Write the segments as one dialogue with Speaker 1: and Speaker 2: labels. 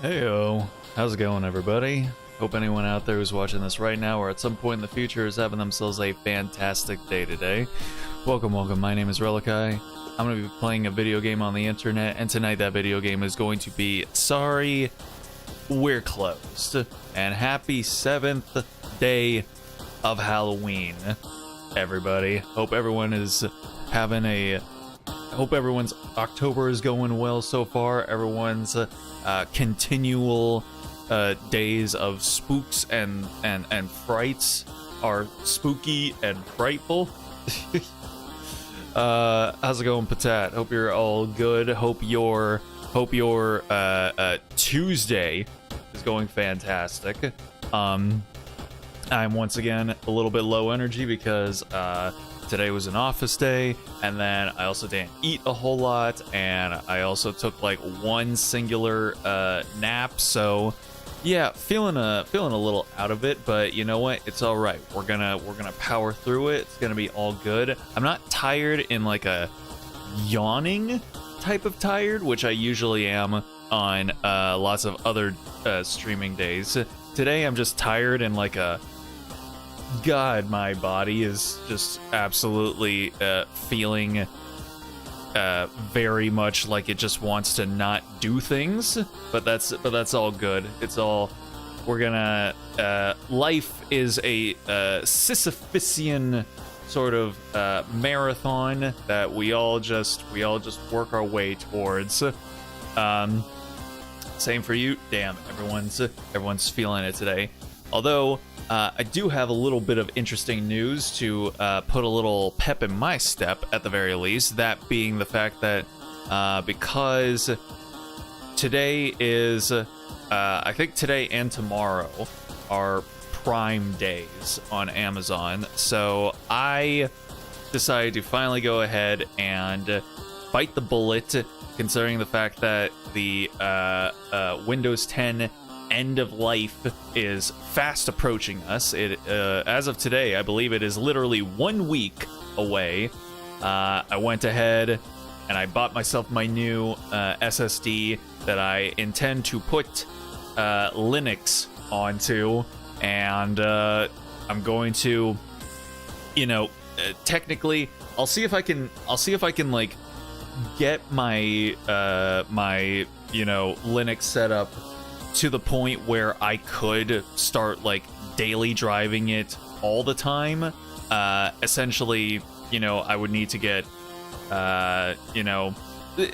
Speaker 1: Heyo, how's it going, everybody? Hope anyone out there who's watching this right now or at some point in the future is having themselves a fantastic day today. Welcome. My name is Relikai. I'm going to be playing a video game on the internet, and tonight that video game is going to be Sorry, We're Closed. And happy 7th day of Halloween, everybody. Hope everyone is having hope everyone's October is going well so far. Everyone's continual days of spooks and frights are spooky and frightful. How's it going, Patat? Hope you're all good. Hope your Tuesday is going fantastic. I'm once again a little bit low energy because today was an office day, and then I also didn't eat a whole lot, and I also took like one singular nap. So yeah, feeling a little out of it, but you know what? It's all right. We're gonna power through it. It's gonna be all good. I'm not tired in like a yawning type of tired, which I usually am on lots of other streaming days. Today I'm just tired in like a God, my body is just absolutely feeling very much like it just wants to not do things, but that's all good. It's all we're gonna. Life is a Sisyphean sort of marathon that we all just work our way towards. Same for you. Damn, everyone's feeling it today. Although I do have a little bit of interesting news to put a little pep in my step, at the very least. That being the fact that because today is, I think today and tomorrow are Prime days on Amazon, so I decided to finally go ahead and bite the bullet, considering the fact that the Windows 10 end of life is fast approaching us. It as of today, I believe it is literally 1 week away. I went ahead and I bought myself my new SSD that I intend to put Linux onto, and I'm going to, technically, I'll see if I can like get my my Linux setup to the point where I could start like daily driving it all the time. Essentially, I would need to get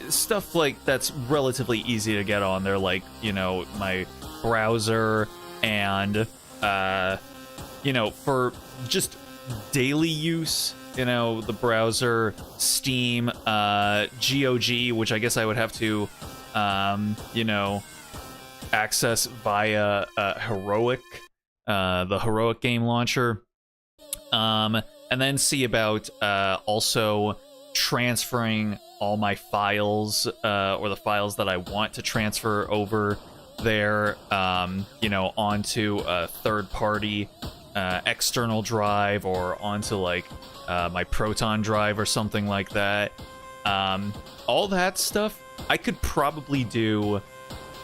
Speaker 1: stuff like that's relatively easy to get on there, like my browser and for just daily use, the browser, Steam, GOG, which I guess I would have to access via Heroic, the Heroic game launcher, and then see about also transferring all my files, or the files that I want to transfer over there, onto a third-party external drive, or onto like my Proton drive or something like that. All that stuff I could probably do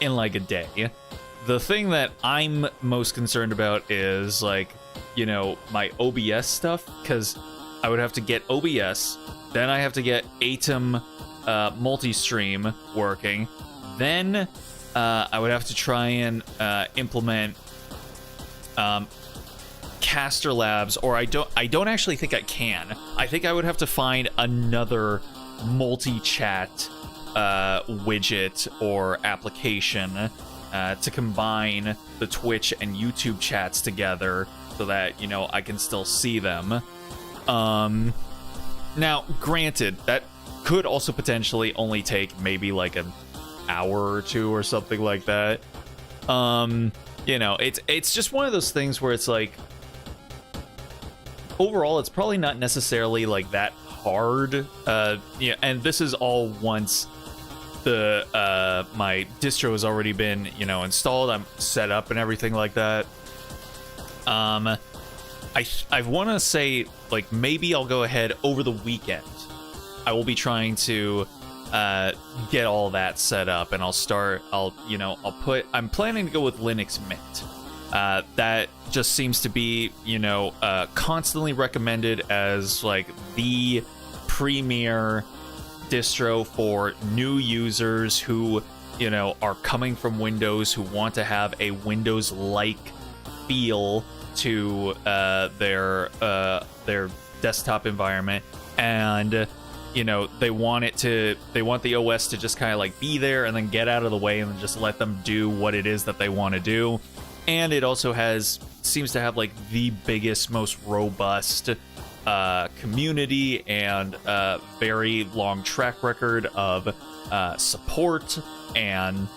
Speaker 1: in like a day. The thing that I'm most concerned about is like, my OBS stuff, because I would have to get OBS, then I have to get Atom multi-stream working, then I would have to try and implement Caster Labs, or I don't actually think I can. I think I would have to find another multi-chat widget or application to combine the Twitch and YouTube chats together so that I can still see them. Now granted, that could also potentially only take maybe like an hour or two or something like that. It's just one of those things where it's like, overall it's probably not necessarily like that hard, and this is all once the my distro has already been installed, I'm set up and everything like that. I want to say like maybe I'll go ahead over the weekend. I will be trying to get all that set up, and I'm planning to go with Linux Mint. That just seems to be, constantly recommended as like the premier distro for new users who, are coming from Windows, who want to have a Windows-like feel to their desktop environment, and they want the OS to just kind of like be there and then get out of the way and then just let them do what it is that they want to do. And it also seems to have like the biggest, most robust community and very long track record of support and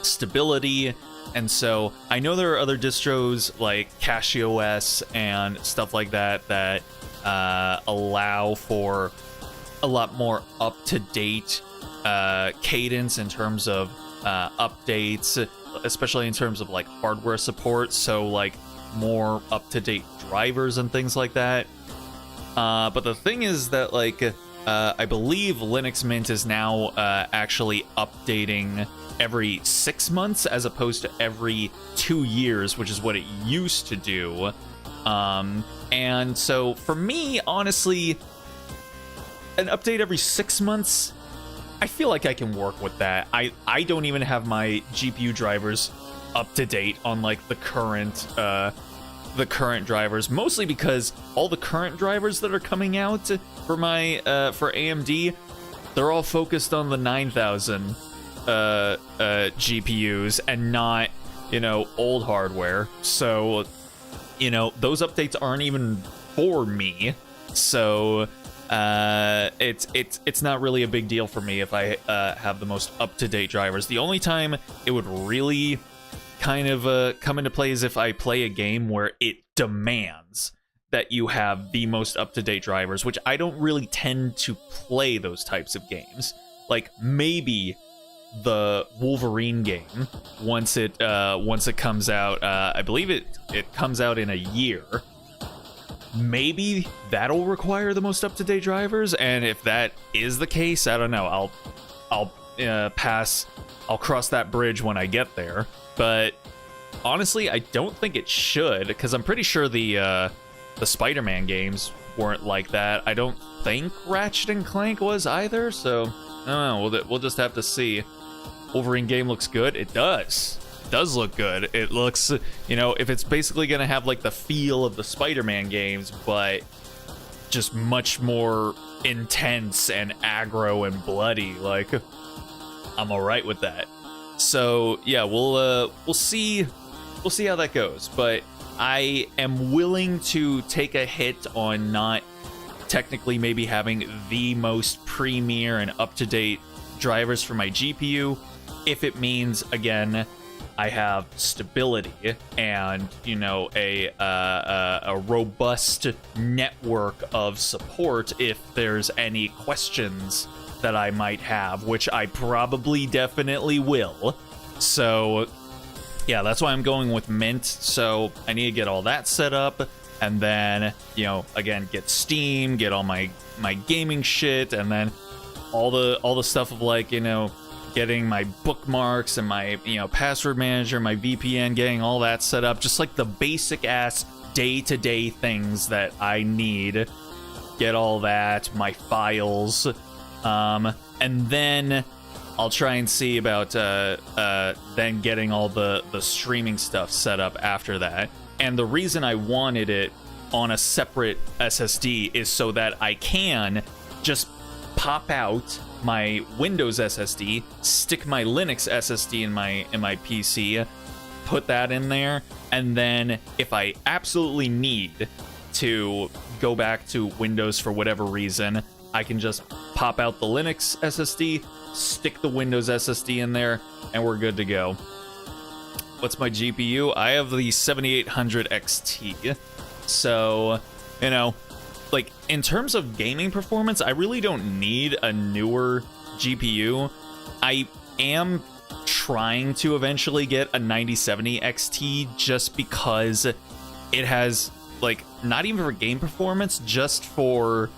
Speaker 1: stability. And so I know there are other distros like CashOS and stuff like that allow for a lot more up-to-date cadence in terms of updates, especially in terms of like hardware support, so like more up-to-date drivers and things like that. But the thing is that like I believe Linux Mint is now actually updating every 6 months as opposed to every 2 years, which is what it used to do. And so for me, honestly, an update every 6 months, I feel like I can work with that. I don't even have my GPU drivers up to date on like the current drivers, mostly because all the current drivers that are coming out for my for AMD, they're all focused on the 9000 GPUs and not, old hardware. So, those updates aren't even for me. So it's not really a big deal for me if I have the most up-to-date drivers. The only time it would really kind of come into play is if I play a game where it demands that you have the most up-to-date drivers, which I don't really tend to play those types of games. Like maybe the Wolverine game, once it comes out, I believe it comes out in a year. Maybe that'll require the most up-to-date drivers, and if that is the case, I don't know. I'll cross that bridge when I get there. But honestly, I don't think it should, because I'm pretty sure the Spider-Man games weren't like that. I don't think Ratchet and Clank was either. So I don't know. We'll just have to see. Wolverine game looks good. It does. Does look good. It looks, if it's basically gonna have like the feel of the Spider-Man games, but just much more intense and aggro and bloody, like I'm all right with that. So yeah, we'll see how that goes. But I am willing to take a hit on not technically maybe having the most premier and up-to-date drivers for my GPU, if it means, again, I have stability and, a robust network of support if there's any questions that I might have, which I probably definitely will. So yeah, that's why I'm going with Mint. So I need to get all that set up, and then, again, get Steam, get all my gaming shit, and then all the stuff of like, getting my bookmarks and my, password manager, my VPN, getting all that set up, just like the basic ass day-to-day things that I need. Get all that, my files, and then I'll try and see about then getting all the streaming stuff set up after that. And the reason I wanted it on a separate SSD is so that I can just pop out my Windows SSD, stick my Linux SSD in my PC, put that in there, and then if I absolutely need to go back to Windows for whatever reason, I can just pop out the Linux SSD, stick the Windows SSD in there, and we're good to go. What's my GPU? I have the 7800 XT. So, like, in terms of gaming performance, I really don't need a newer GPU. I am trying to eventually get a 9070 XT just because it has, like, not even for game performance, just for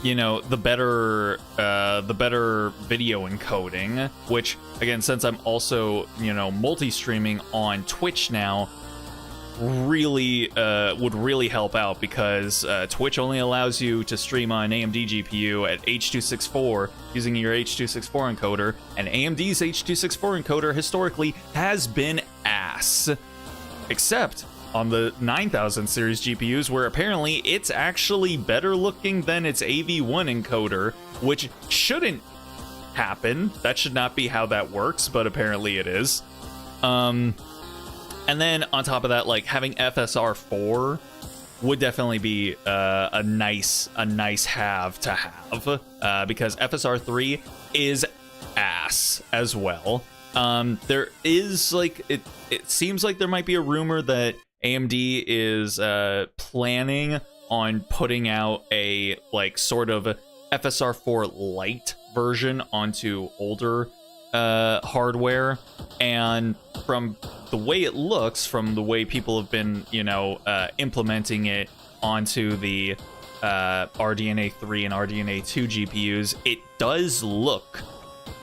Speaker 1: you know, the better video encoding, which again, since I'm also, you know, multi-streaming on Twitch now, really would really help out, because Twitch only allows you to stream on AMD GPU at H.264 using your H.264 encoder, and AMD's H.264 encoder historically has been ass, except on the 9000 series GPUs, where apparently it's actually better looking than its AV1 encoder, which shouldn't happen. That should not be how that works, but apparently it is. And then on top of that, like, having FSR4 would definitely be a nice have to have, because FSR3 is ass as well. There is, like, it seems like there might be a rumor that AMD is planning on putting out a, like, sort of FSR4 Lite version onto older hardware, and from the way it looks, from the way people have been, you know, implementing it onto the RDNA 3 and RDNA 2 GPUs, it does look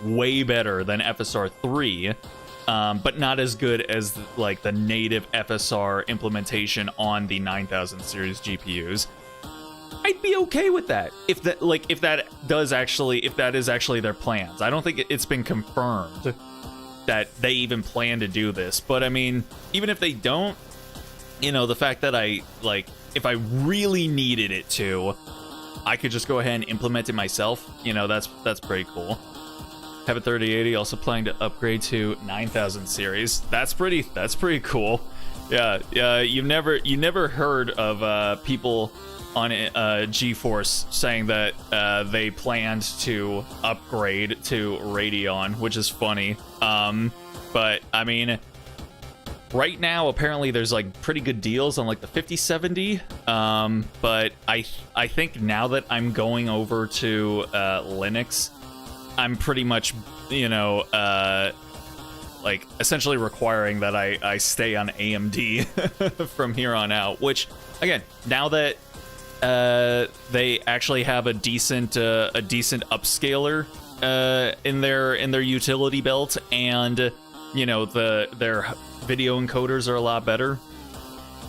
Speaker 1: way better than FSR 3, but not as good as, like, the native FSR implementation on the 9000 series GPUs. I'd be okay with that if that is actually their plans. I don't think it's been confirmed that they even plan to do this, but I mean, even if they don't, you know, the fact that if I really needed it to, I could just go ahead and implement it myself, you know, that's pretty cool. Have a 3080, also planning to upgrade to 9000 series. That's pretty cool. Yeah, you never heard of people on GeForce saying that they planned to upgrade to Radeon, which is funny. But I mean, right now apparently there's, like, pretty good deals on, like, the 5070. But I think now that I'm going over to Linux, I'm pretty much, you know, like, essentially requiring that I stay on AMD from here on out. Which, again, now that they actually have a decent upscaler in their utility belt, and, you know, their video encoders are a lot better.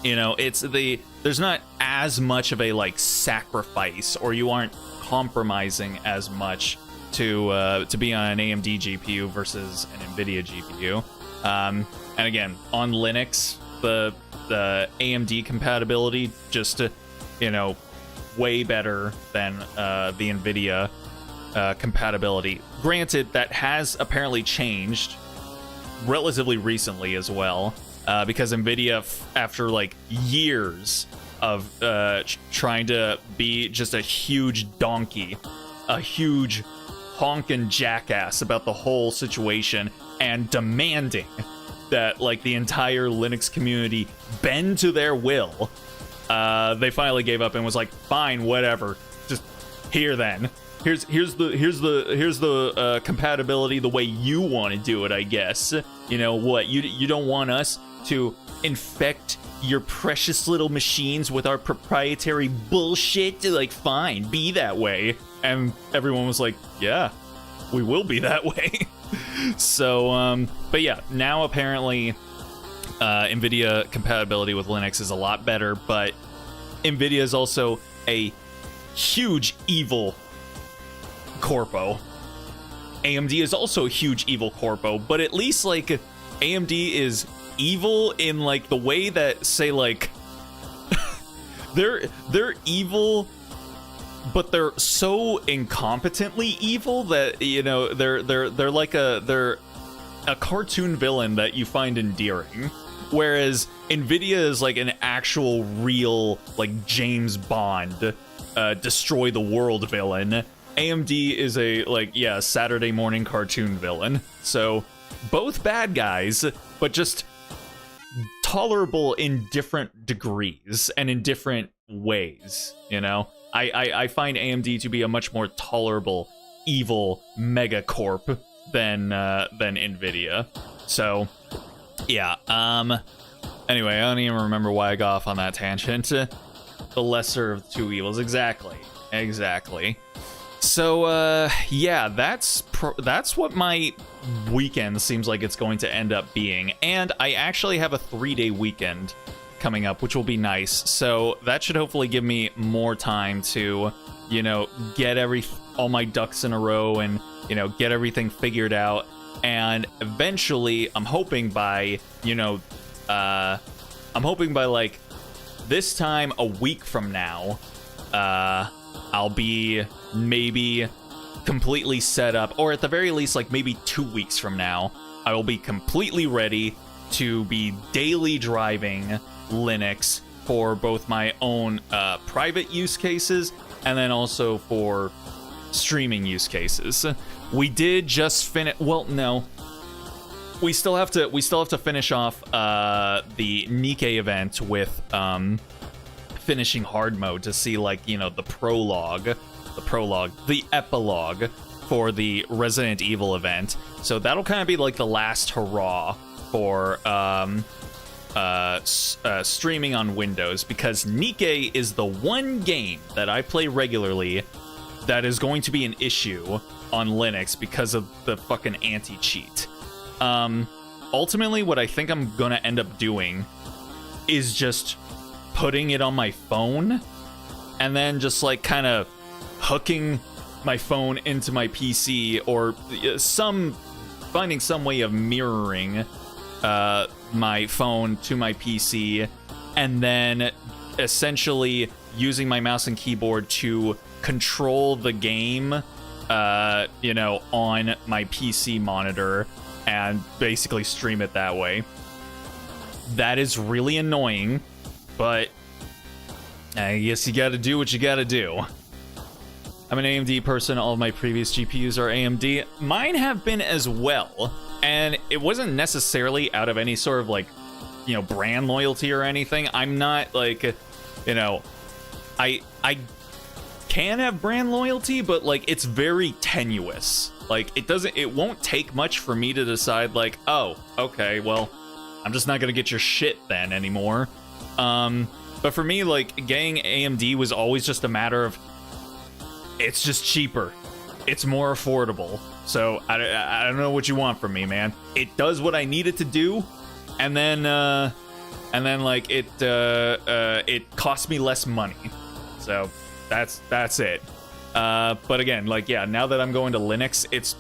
Speaker 1: You know, there's not as much of a, like, sacrifice, or you aren't compromising as much to be on an AMD GPU versus an NVIDIA GPU. And again, on Linux, the AMD compatibility just, you know, way better than the NVIDIA compatibility. Granted, that has apparently changed relatively recently as well, because NVIDIA, after, like, years of trying to be just a huge donkey, a huge honkin' jackass about the whole situation, and demanding that, like, the entire Linux community bend to their will, they finally gave up and was like, fine, whatever, just here then. Here's the compatibility the way you want to do it, I guess. You know what? You don't want us to infect your precious little machines with our proprietary bullshit? Like, fine, be that way. And everyone was like, yeah, we will be that way. So, but yeah, now apparently NVIDIA compatibility with Linux is a lot better, but NVIDIA is also a huge evil corpo. AMD is also a huge evil corpo, but at least, like, AMD is evil in, like, the way that, say, like, they're evil, but they're so incompetently evil that, you know, they're like they're a cartoon villain that you find endearing. Whereas NVIDIA is like an actual real, like, James Bond, destroy the world villain. AMD is a, like, yeah, Saturday morning cartoon villain. So both bad guys, but just tolerable in different degrees and in different ways, you know? I find AMD to be a much more tolerable, evil megacorp than NVIDIA. So, yeah, anyway, I don't even remember why I got off on that tangent. The lesser of two evils, exactly. exactly. So, yeah, that's what my weekend seems like it's going to end up being. And I actually have a 3-day weekend coming up, which will be nice. So that should hopefully give me more time to, you know, get all my ducks in a row and, you know, get everything figured out. And eventually, I'm hoping by, you know, like this time a week from now, I'll be maybe completely set up, or at the very least, like maybe 2 weeks from now, I will be completely ready to be daily driving Linux for both my own private use cases and then also for streaming use cases. We did just finish. Well, no, we still have to finish off the Nikkei event with finishing hard mode to see, like, you know, the epilogue for the Resident Evil event. So that'll kind of be like the last hurrah for streaming on Windows, because Nikkei is the one game that I play regularly that is going to be an issue on Linux because of the fucking anti-cheat. Ultimately, what I think I'm gonna end up doing is just putting it on my phone and then just like kind of hooking my phone into my PC, or finding some way of mirroring my phone to my PC, and then essentially using my mouse and keyboard to control the game, you know, on my PC monitor and basically stream it that way. That is really annoying, but I guess you gotta do what you gotta do. I'm an AMD person. All of my previous GPUs are AMD. Mine have been as well, and it wasn't necessarily out of any sort of, like, you know, brand loyalty or anything. I'm not, like, you know, I can have brand loyalty, but, like, it's very tenuous. Like, it won't take much for me to decide, like, oh, okay, well, I'm just not gonna get your shit then anymore. But for me, like, getting AMD was always just a matter of, it's just cheaper. It's more affordable. So I don't know what you want from me, man. It does what I need it to do, and then like it costs me less money. So that's it. But again, like, yeah, now that I'm going to Linux, it's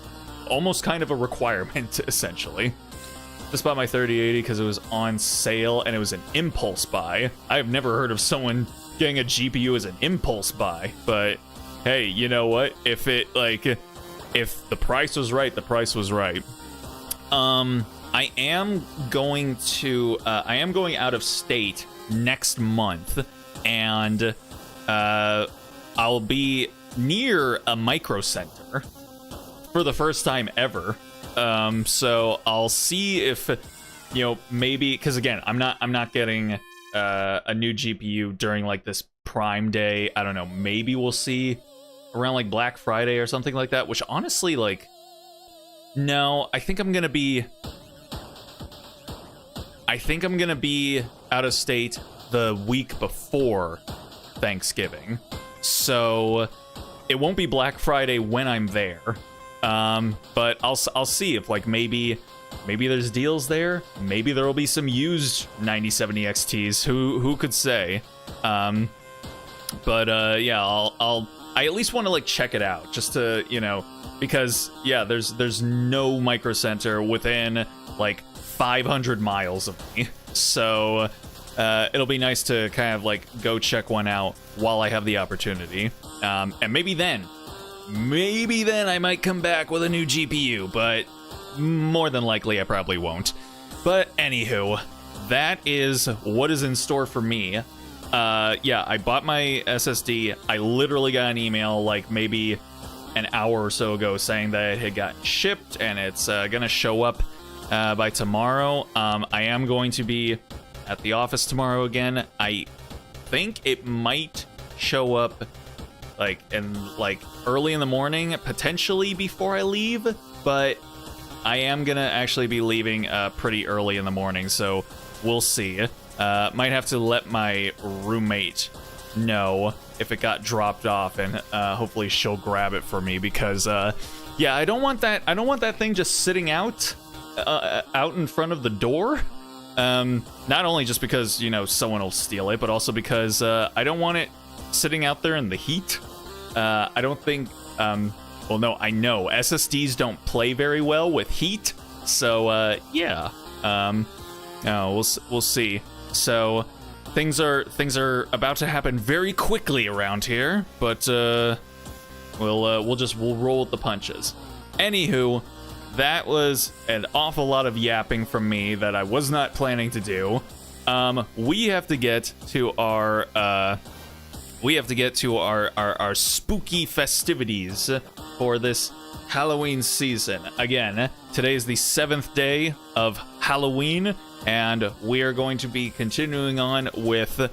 Speaker 1: almost kind of a requirement, essentially. Just bought my 3080 because it was on sale and it was an impulse buy. I've never heard of someone getting a GPU as an impulse buy, but hey, you know what? If the price was right, the price was right. I am going out of state next month, and I'll be near a micro center for the first time ever. So I'll see if, you know, maybe, because again, I'm not getting a new GPU during like this Prime Day. I don't know, maybe we'll see around like Black Friday or something like that, which honestly, like, no, I think I'm gonna be out of state the week before Thanksgiving, so it won't be Black Friday when I'm there. But I'll see if, like, maybe there's deals there. Maybe there will be some used 9070 XTs. Who could say? But yeah, I at least want to, like, check it out, just to, you know, because yeah, there's no micro center within like 500 miles of me, so it'll be nice to kind of like go check one out while I have the opportunity, and maybe then I might come back with a new GPU, but more than likely I probably won't. But anywho, that is what is in store for me. Yeah, I bought my SSD. I literally got an email like maybe an hour or so ago saying that it had gotten shipped and it's gonna show up by tomorrow. I am going to be at the office tomorrow again. I think it might show up like early in the morning, potentially before I leave, but I am gonna actually be leaving pretty early in the morning, so we'll see. Might have to let my roommate know if it got dropped off, and hopefully she'll grab it for me, because yeah, I don't want that thing just sitting out in front of the door. Not only just because, you know, someone will steal it, but also because I don't want it sitting out there in the heat. I don't think well, no, I know SSDs don't play very well with heat, so yeah. No, we'll see. So things are about to happen very quickly around here, but we'll roll with the punches. Anywho, that was an awful lot of yapping from me that I was not planning to do. We have to get to our spooky festivities for this Halloween season. Again, today is the 7th day of Halloween, and we are going to be continuing on with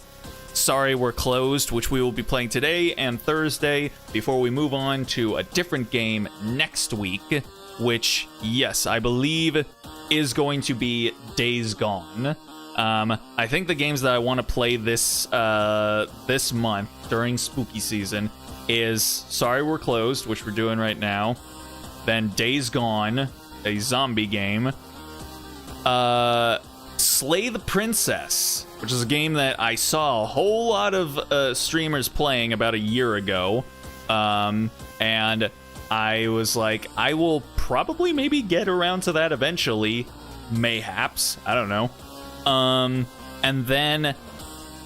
Speaker 1: Sorry We're Closed, which we will be playing today and Thursday, before we move on to a different game next week, which, yes, I believe is going to be Days Gone. I think the games that I want to play this month during spooky season is Sorry We're Closed, which we're doing right now, then Days Gone, a zombie game, Slay the Princess, which is a game that I saw a whole lot of streamers playing about a year ago, and I was like, I will probably maybe get around to that eventually, mayhaps, I don't know. And then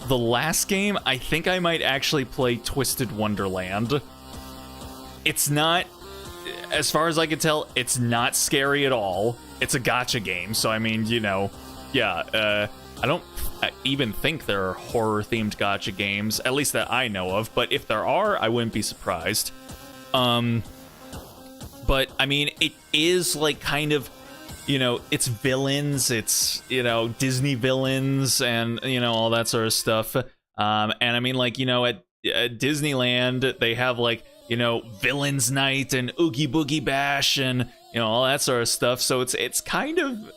Speaker 1: the last game, I think I might actually play Twisted Wonderland. It's not, as far as I can tell, it's not scary at all. It's a gacha game, so I mean, you know, yeah, I don't even think there are horror-themed gacha games, at least that I know of, but if there are, I wouldn't be surprised. But, I mean, it is, like, kind of, you know, it's villains, it's, you know, Disney villains, and, you know, all that sort of stuff. And, I mean, like, you know, at Disneyland, they have, like, you know, Villains Night and Oogie Boogie Bash and, you know, all that sort of stuff, so it's kind of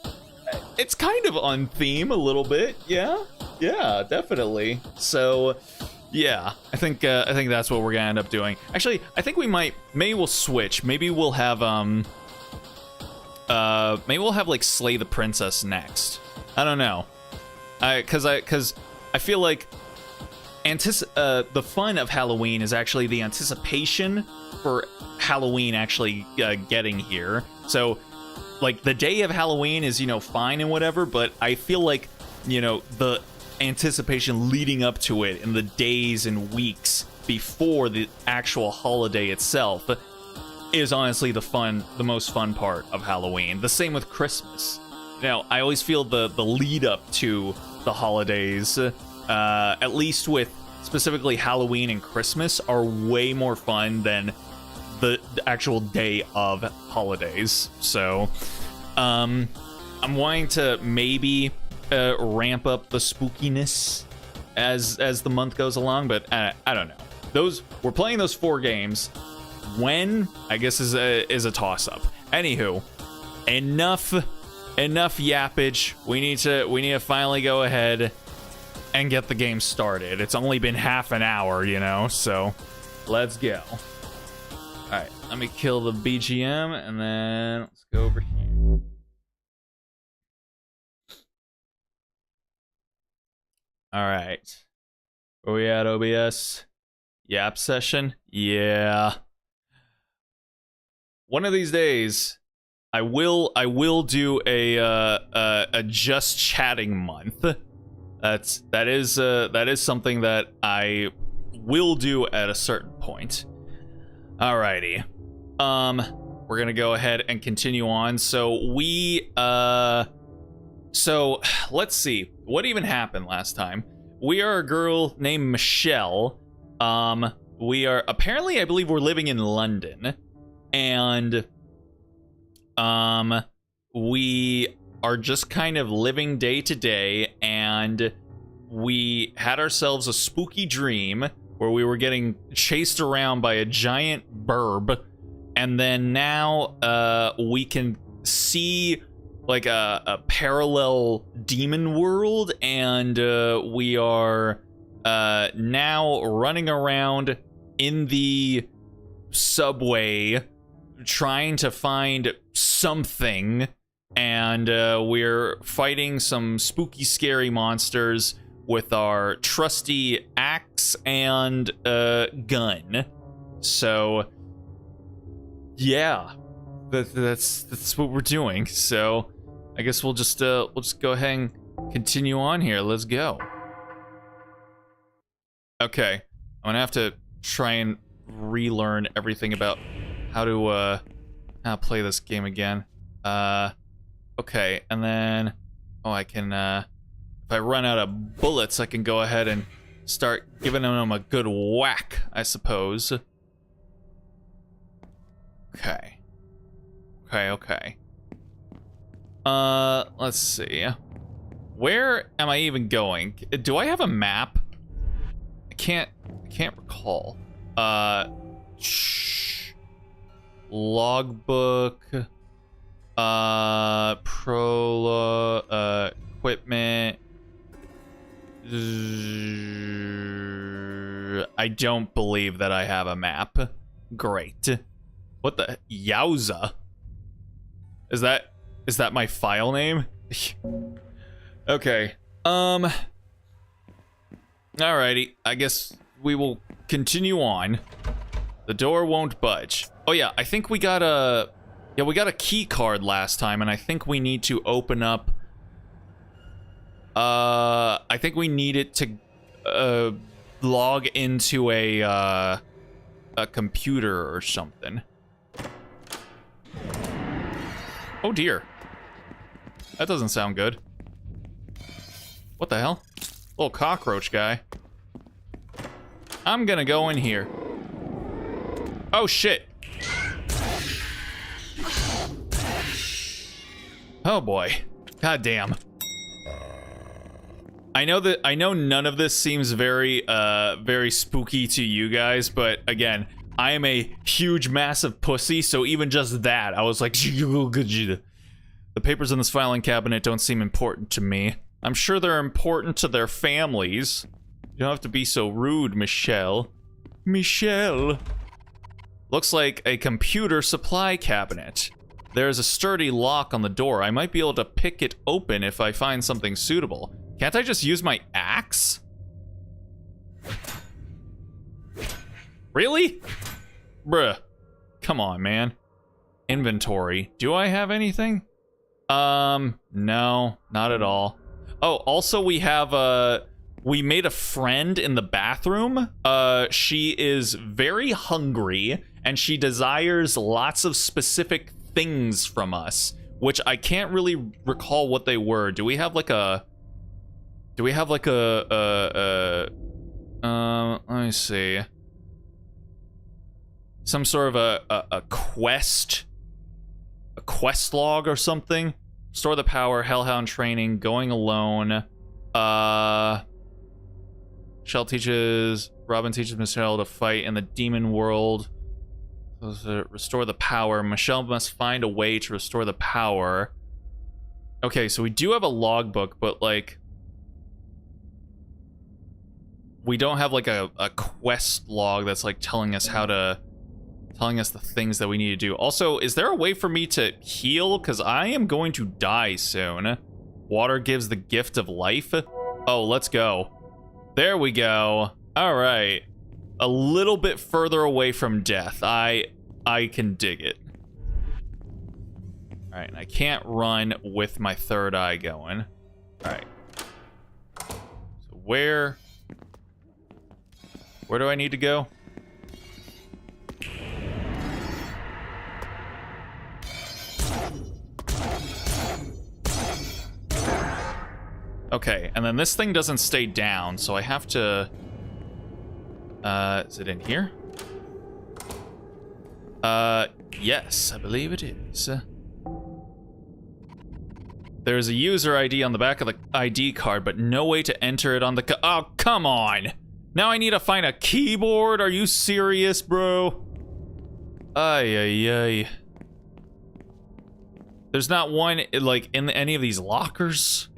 Speaker 1: on theme a little bit, yeah, definitely. So, yeah, I think that's what we're gonna end up doing. Actually, I think maybe we'll switch. Maybe we'll have like Slay the Princess next. I don't know, cause I feel like the fun of Halloween is actually the anticipation for Halloween actually getting here. So, like, the day of Halloween is, you know, fine and whatever, but I feel like, you know, the anticipation leading up to it in the days and weeks before the actual holiday itself is honestly the most fun part of Halloween. The same with Christmas. You know, I always feel the lead up to the holidays, at least with specifically Halloween and Christmas, are way more fun than the actual day of holidays. So, I'm wanting to maybe ramp up the spookiness as the month goes along, but I don't know. We're playing those 4 games. When, I guess, is a toss-up. Anywho, enough yappage. We need to finally go ahead and get the game started. It's only been half an hour, you know, so let's go. Alright, let me kill the BGM, and then let's go over here. Alright. Where we at, OBS? Yap session? Yeah. One of these days, I will do a just chatting month. That is something that I will do at a certain point. Alrighty. We're gonna go ahead and continue on. So let's see. What even happened last time? We are a girl named Michelle. We are apparently, I believe we're living in London. And we are just kind of living day to day, and we had ourselves a spooky dream where we were getting chased around by a giant burb, and then now we can see like a parallel demon world, and we are now running around in the subway trying to find something, and we're fighting some spooky, scary monsters with our trusty axe and gun. So yeah, that's what we're doing. So I guess we'll just go ahead and continue on here. Let's go. Okay, I'm gonna have to try and relearn everything about how to play this game again. Okay, and then I can if I run out of bullets, I can go ahead and start giving them a good whack, I suppose. Okay. Okay. Let's see. Where am I even going? Do I have a map? I can't recall. Logbook. Equipment. I don't believe that I have a map. Great. What the yowza? Is that my file name? Okay. Alrighty. I guess we will continue on. The door won't budge. Oh yeah, I think we got a key card last time, and I think we need to open up. I think we need it to log into a computer or something. Oh dear. That doesn't sound good. What the hell? Little cockroach guy. I'm gonna go in here. Oh shit. Oh boy. God damn. I know none of this seems very spooky to you guys, but again, I am a huge, massive pussy, so even just that, I was like, the papers in this filing cabinet don't seem important to me. I'm sure they're important to their families. You don't have to be so rude, Michelle. Michelle. Looks like a computer supply cabinet. There's a sturdy lock on the door. I might be able to pick it open if I find something suitable. Can't I just use my axe? Really? Bruh. Come on, man. Inventory. Do I have anything? No, not at all. Oh, also we have we made a friend in the bathroom. She is very hungry and she desires lots of specific things from us, which I can't really recall what they were. Do we have like a let me see. Some sort of a quest log or something? Restore the power, Hellhound training, going alone. Robin teaches Michelle to fight in the demon world. Restore the power. Michelle must find a way to restore the power. Okay, so we do have a logbook, but like we don't have like a quest log that's like telling us the things that we need to do. Also, is there a way for me to heal? Because I am going to die soon. Water gives the gift of life. Oh, let's go. There we go. All right. A little bit further away from death. I can dig it. All right, and I can't run with my third eye going. All right. So where do I need to go? Okay, and then this thing doesn't stay down, so I have to... is it in here? Yes, I believe it is. There's a user ID on the back of the ID card, but no way to enter it on the... Oh, come on! Now I need to find a keyboard? Are you serious, bro? Ay. There's not one, like, in any of these lockers?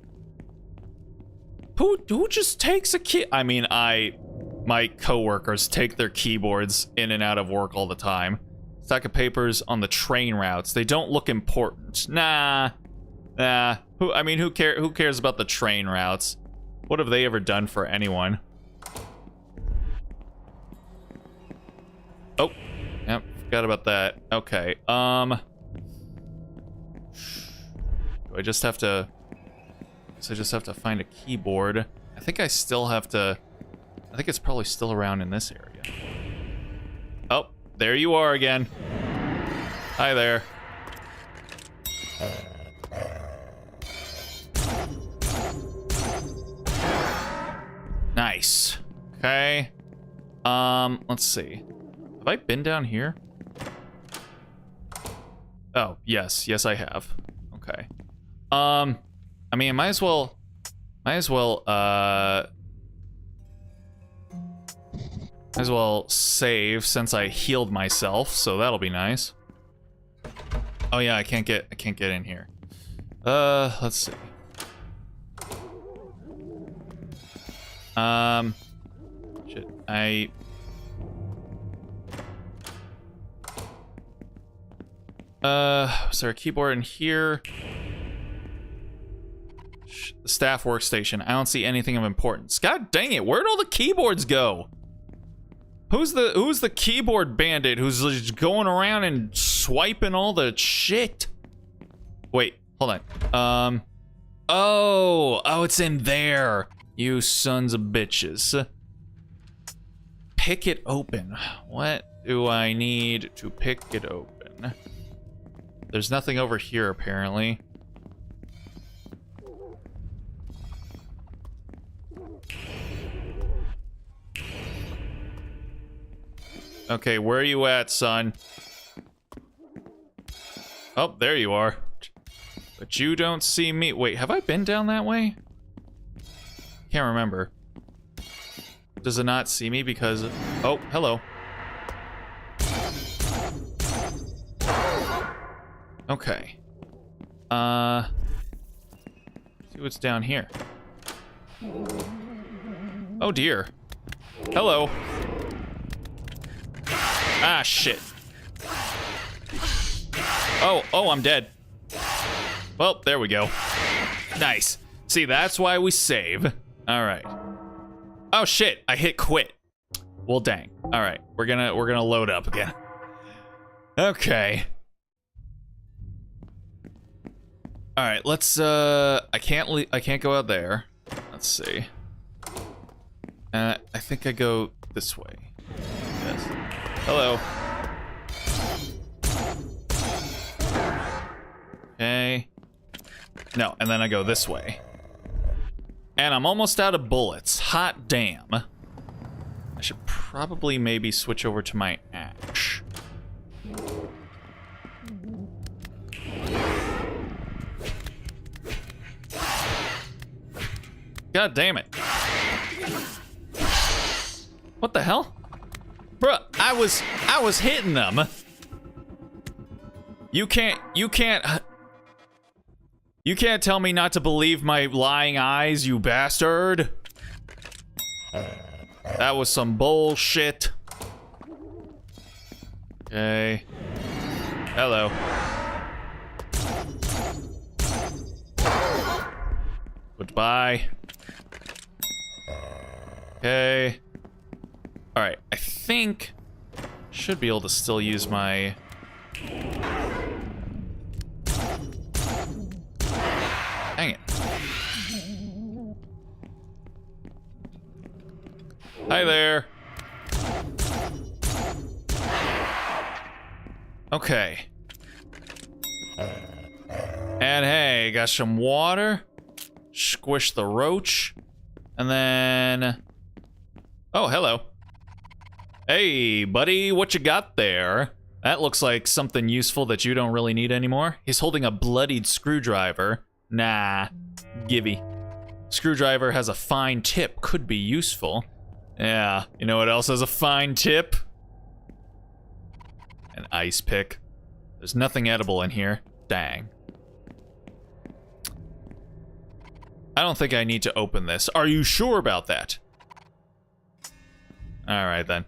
Speaker 1: Who just takes a key? I mean, my coworkers take their keyboards in and out of work all the time. Stack of papers on the train routes. They don't look important. Nah. Who cares about the train routes? What have they ever done for anyone? Oh, yep, forgot about that. Okay, do I just have to... So I just have to find a keyboard. I think I still have to... I think it's probably still around in this area. Oh, there you are again. Hi there. Nice. Okay. Let's see. Have I been down here? Oh, yes. Yes, I have. Okay. I mean, I might as well, save since I healed myself, so that'll be nice. Oh yeah, I can't get in here. Let's see. Shit, is there a keyboard in here? The staff workstation. I don't see anything of importance. God dang it, where'd all the keyboards go? Who's the keyboard bandit who's just going around and swiping all the shit? Wait, hold on. Oh, it's in there. You sons of bitches. Pick it open. What do I need to pick it open? There's nothing over here, apparently. Okay, where are you at, son? Oh, there you are. But you don't see me. Wait, have I been down that way? Can't remember. Does it not see me because... Oh, hello. Okay. See what's down here. Oh dear. Hello. Ah, shit. Oh, I'm dead. Well, there we go. Nice. See, that's why we save. All right. Oh shit, I hit quit. Well, dang. All right, we're gonna load up again. Okay. All right, let's I can't go out there. Let's see. I think I go this way. Yes. Hello. Okay. No, and then I go this way. And I'm almost out of bullets. Hot damn. I should probably maybe switch over to my axe. God damn it. What the hell? Bruh, I was hitting them. You can't tell me not to believe my lying eyes, you bastard. That was some bullshit. Okay. Hello. Goodbye. Okay. Alright, I think should be able to still use my... Dang it. Hi there. Okay. And hey, got some water. Squish the roach. And then... Oh, hello. Hey, buddy, what you got there? That looks like something useful that you don't really need anymore. He's holding a bloodied screwdriver. Nah, gibby. Screwdriver has a fine tip, could be useful. Yeah, you know what else has a fine tip? An ice pick. There's nothing edible in here. Dang. I don't think I need to open this. Are you sure about that? Alright, then.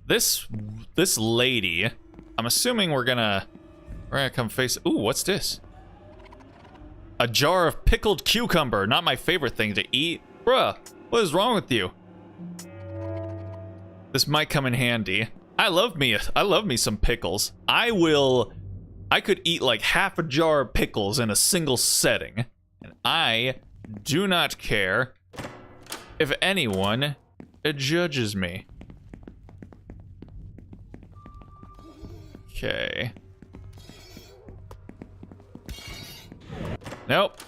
Speaker 1: This lady, I'm assuming we're gonna come face. Ooh, what's this? A jar of pickled cucumber. Not my favorite thing to eat. Bruh, what is wrong with you? This might come in handy. I love me some pickles. I could eat like half a jar of pickles in a single setting. And I do not care if anyone judges me. Okay. Nope.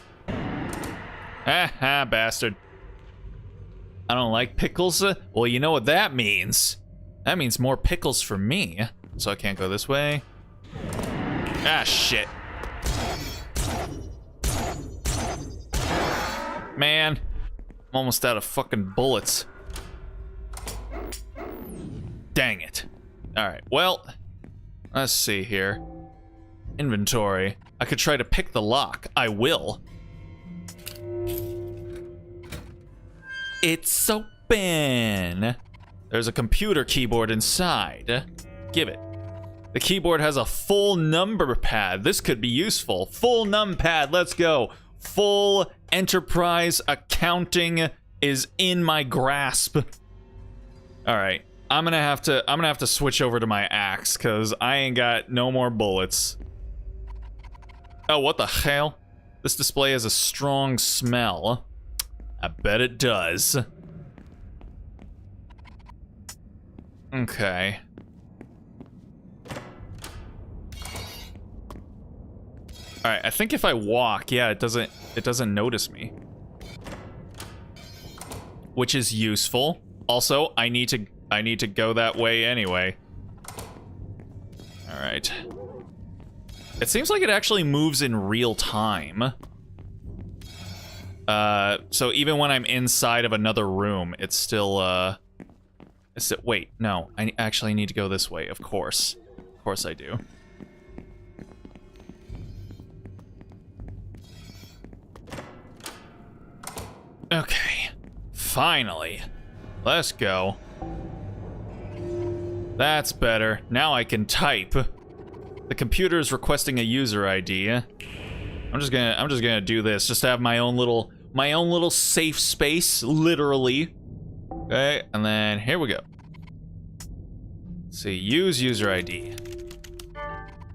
Speaker 1: Ah, bastard. I don't like pickles. Well, you know what that means. That means more pickles for me. So I can't go this way. Ah, shit. Man, I'm almost out of fucking bullets. Dang it. Alright, well, let's see here. Inventory. I could try to pick the lock. I will. It's open. There's a computer keyboard inside. Give it. The keyboard has a full number pad. This could be useful. Full numpad, let's go. Full enterprise accounting is in my grasp. All right, I'm gonna have to switch over to my axe because I ain't got no more bullets. Oh, what the hell? This display has a strong smell. I bet it does. Okay. Alright, I think if I walk, yeah, it doesn't notice me. Which is useful. Also, I need to go that way anyway. Alright. It seems like it actually moves in real time. So even when I'm inside of another room, it's still, wait, no, I actually need to go this way, of course. Of course I do. Okay, finally. Let's go. That's better. Now I can type. The computer is requesting a user ID. I'm just gonna do this. Just to have my own little safe space, literally. Okay, and then here we go. Let's see, use user ID.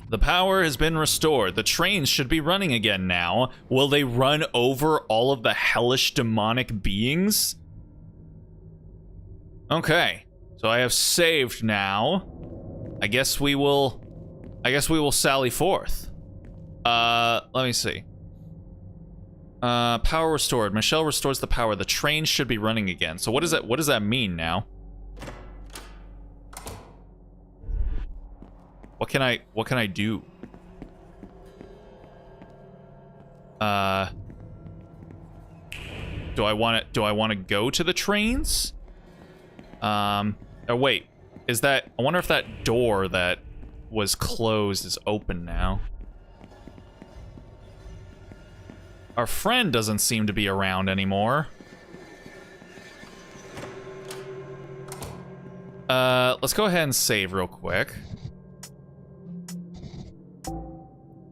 Speaker 1: The power has been restored. The trains should be running again now. Will they run over all of the hellish demonic beings? Okay, so I have saved now. I guess we will sally forth. Let me see. Power restored. Michelle restores the power. The train should be running again. So what does that mean now? What can I do? Do I want to go to the trains? Oh wait. I wonder if that door that was closed is open now. Our friend doesn't seem to be around anymore. Let's go ahead and save real quick.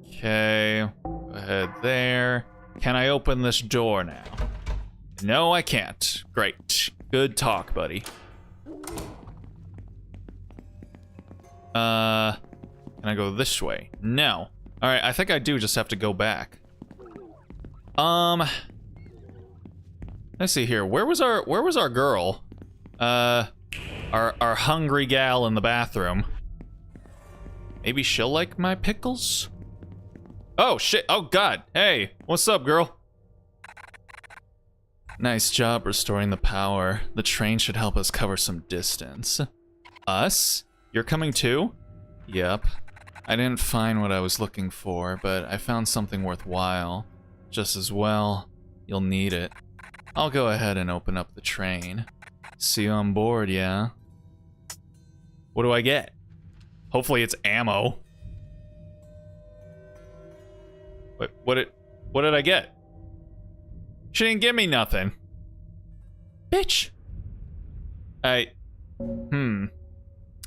Speaker 1: Okay, go ahead there. Can I open this door now? No, I can't. Great. Good talk, buddy. Can I go this way? No. Alright, I think I do just have to go back. Let's see here. Where was our girl? Our hungry gal in the bathroom. Maybe she'll like my pickles? Oh shit, oh god. Hey, what's up, girl? Nice job restoring the power. The train should help us cover some distance. Us? You're coming too? Yep. I didn't find what I was looking for, but I found something worthwhile. Just as well, you'll need it. I'll go ahead and open up the train. See you on board, yeah? What do I get? Hopefully it's ammo. Wait, what did I get? She didn't give me nothing. Bitch.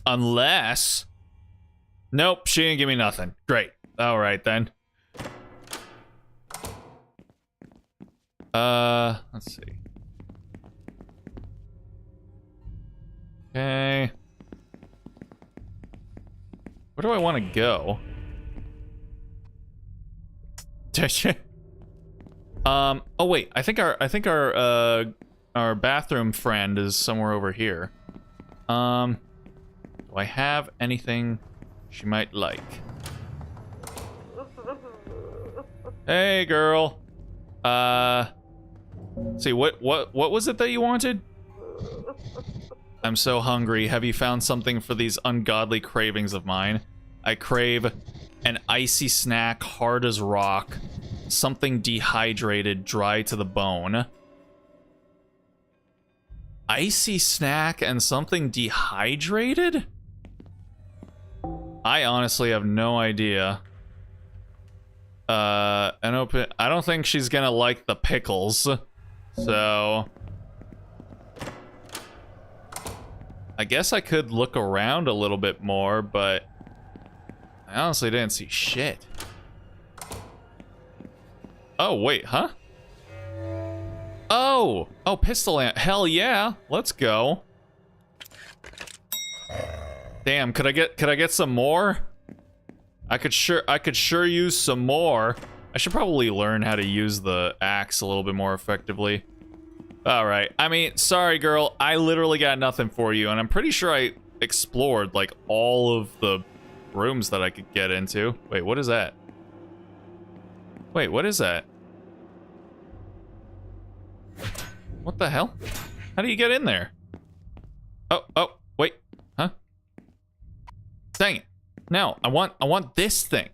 Speaker 1: Unless... Nope, she didn't give me nothing. Great. Alright, then. Let's see. Okay. Where do I want to go? Oh wait, I think our bathroom friend is somewhere over here. Do I have anything she might like? Hey, girl. See, what was it that you wanted? I'm so hungry. Have you found something for these ungodly cravings of mine? I crave an icy snack, hard as rock, something dehydrated, dry to the bone. Icy snack and something dehydrated? I honestly have no idea. I don't think she's gonna like the pickles, so I guess I could look around a little bit more, but I honestly didn't see shit. Oh, wait, huh? Oh, pistol amp. Hell yeah, let's go. Damn, could I get some more? I could sure use some more. I should probably learn how to use the axe a little bit more effectively. All right. I mean, sorry, girl. I literally got nothing for you, and I'm pretty sure I explored like all of the rooms that I could get into. Wait, what is that? Wait, what is that? What the hell? How do you get in there? Oh, wait. Huh? Dang it. No, I want this thing.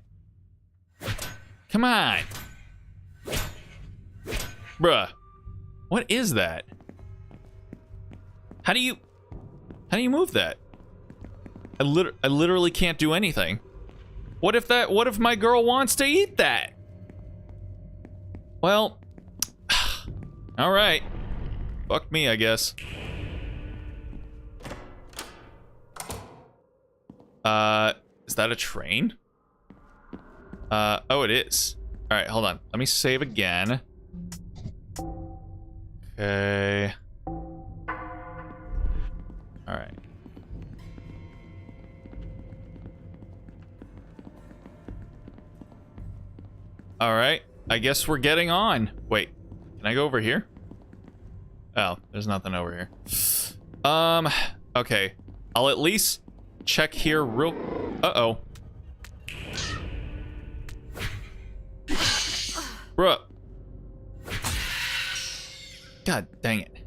Speaker 1: Come on. Bruh. What is that? How do you move that? I literally can't do anything. What if my girl wants to eat that? Well, all right. Fuck me, I guess. Is that a train? Oh, it is. All right, hold on. Let me save again. Okay. All right. All right. I guess we're getting on. Wait, can I go over here? Oh, there's nothing over here. Okay. I'll at least check here real... Uh-oh. Bruh. God dang it.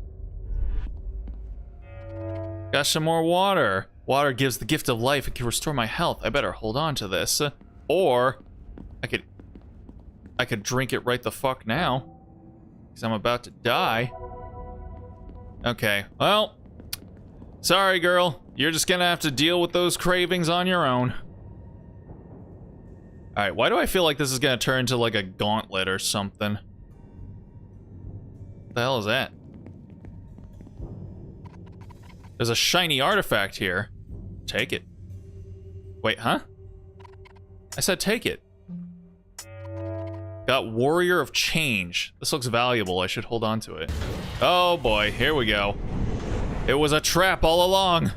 Speaker 1: Got some more water. Water gives the gift of life. It can restore my health. I better hold on to this. Or I could drink it right the fuck now. Because I'm about to die. Okay, well. Sorry, girl. You're just gonna have to deal with those cravings on your own. Alright, why do I feel like this is gonna turn into like a gauntlet or something? What the hell is that? There's a shiny artifact here. Take it. Wait, huh? I said take it. Got Warrior of Change. This looks valuable. I should hold on to it. Oh boy, here we go. It was a trap all along.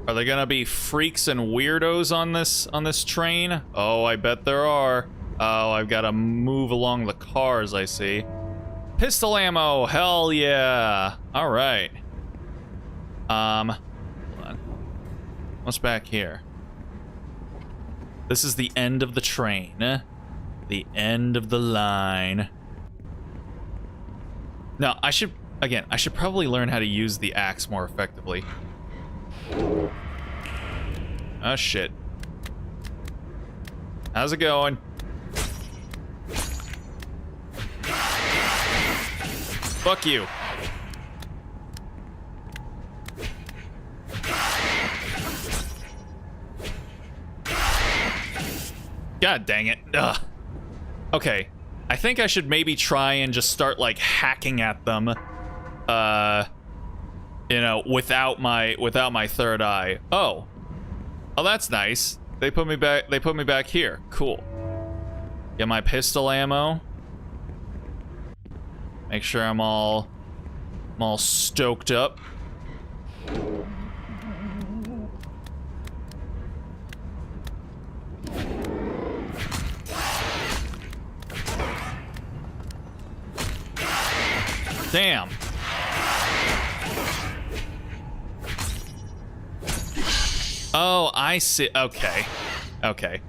Speaker 1: Are there gonna be freaks and weirdos on this train? Oh, I bet there are. Oh, I've got to move along the cars, I see. Pistol ammo, hell yeah. All right. Hold on. What's back here? This is the end of the train. The end of the line. Now, I should probably learn how to use the axe more effectively. Oh shit. How's it going? Fuck you. God dang it. Ugh. Okay. I think I should maybe try and just start, like, hacking at them. You know, without my third eye. Oh. Oh, that's nice. They put me back here. Cool. Get my pistol ammo. Make sure I'm all stoked up. Damn. Oh, I see. Okay. Okay.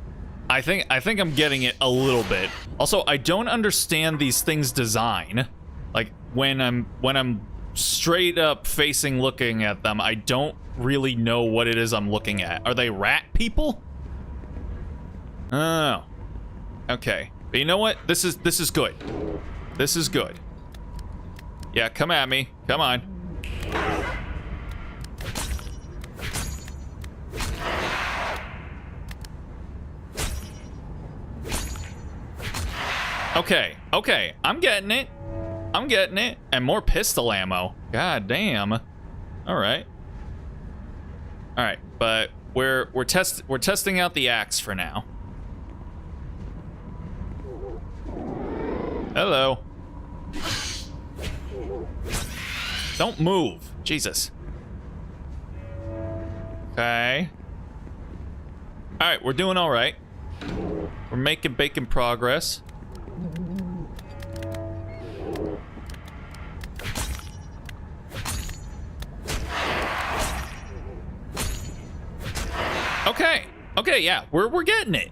Speaker 1: I think I'm getting it a little bit. Also, I don't understand these things' design. Like when I'm straight up facing looking at them, I don't really know what it is I'm looking at. Are they rat people? Oh. Okay. But you know what? This is good. This is good. Yeah, come at me. Come on. Okay, okay, I'm getting it. I'm getting it. And more pistol ammo. God damn. All right. All right, but we're testing out the axe for now. Hello. Don't move. Jesus. Okay. All right, we're doing all right. We're making progress. Okay. Okay, yeah, we're getting it.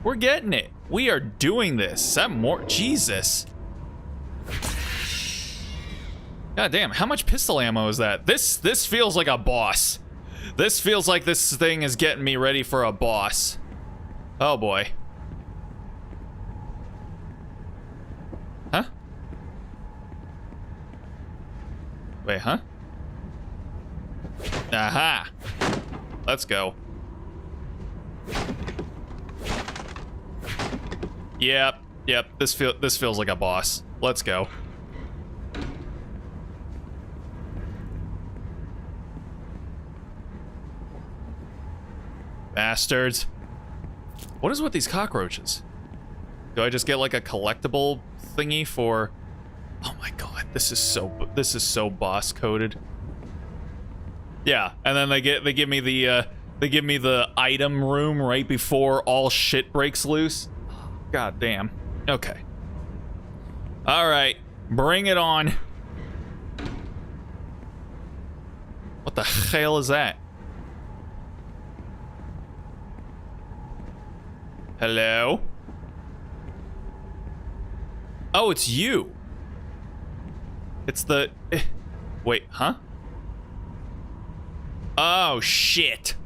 Speaker 1: We're getting it. We are doing this. 7 more. Jesus. God damn, how much pistol ammo is that? This feels like a boss. This feels like this thing is getting me ready for a boss. Oh boy. Huh? Wait, huh? Aha. Let's go. Yep, this feels like a boss. Let's go. Bastards. What is with these cockroaches? Do I just get like a collectible thingy for... Oh my god, this is so boss coded. Yeah, and then they give me the item room right before all shit breaks loose. God damn. Okay. All right, bring it on. What the hell is that? Hello? Oh, it's you. It's the... Wait, huh? Oh, shit.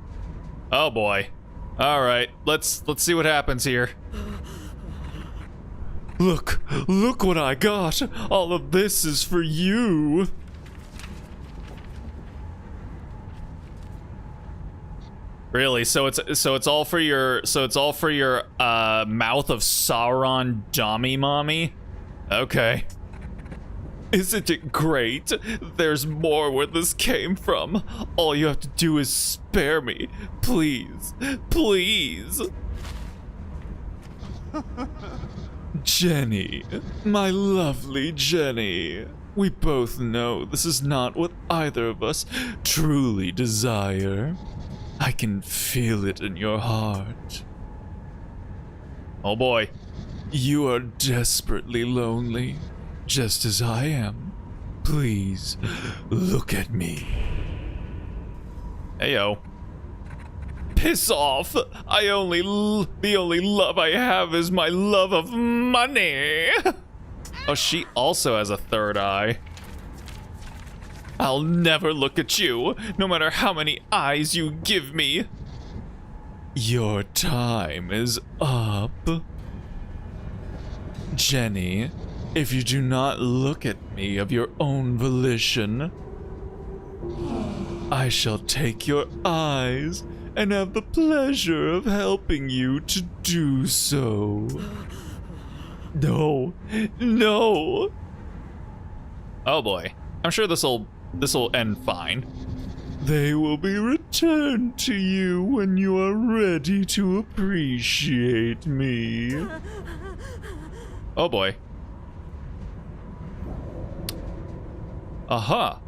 Speaker 1: Oh, boy. All right, let's see what happens here. Look what I got. All of this is for you. Really? So it's all for your mouth of Sauron dummy mommy? Okay. Isn't it great? There's more where this came from. All you have to do is spare me. Please. Please. Jenny. My lovely Jenny. We both know this is not what either of us truly desire. I can feel it in your heart. Oh boy. You are desperately lonely, just as I am. Please, look at me. Heyo. Piss off! The only love I have is my love of money! Oh, she also has a third eye. I'll never look at you, no matter how many eyes you give me. Your time is up. Jenny, if you do not look at me of your own volition, I shall take your eyes and have the pleasure of helping you to do so. No, no. Oh boy, I'm sure this'll end fine. They will be returned to you when you are ready to appreciate me. Oh boy. Aha.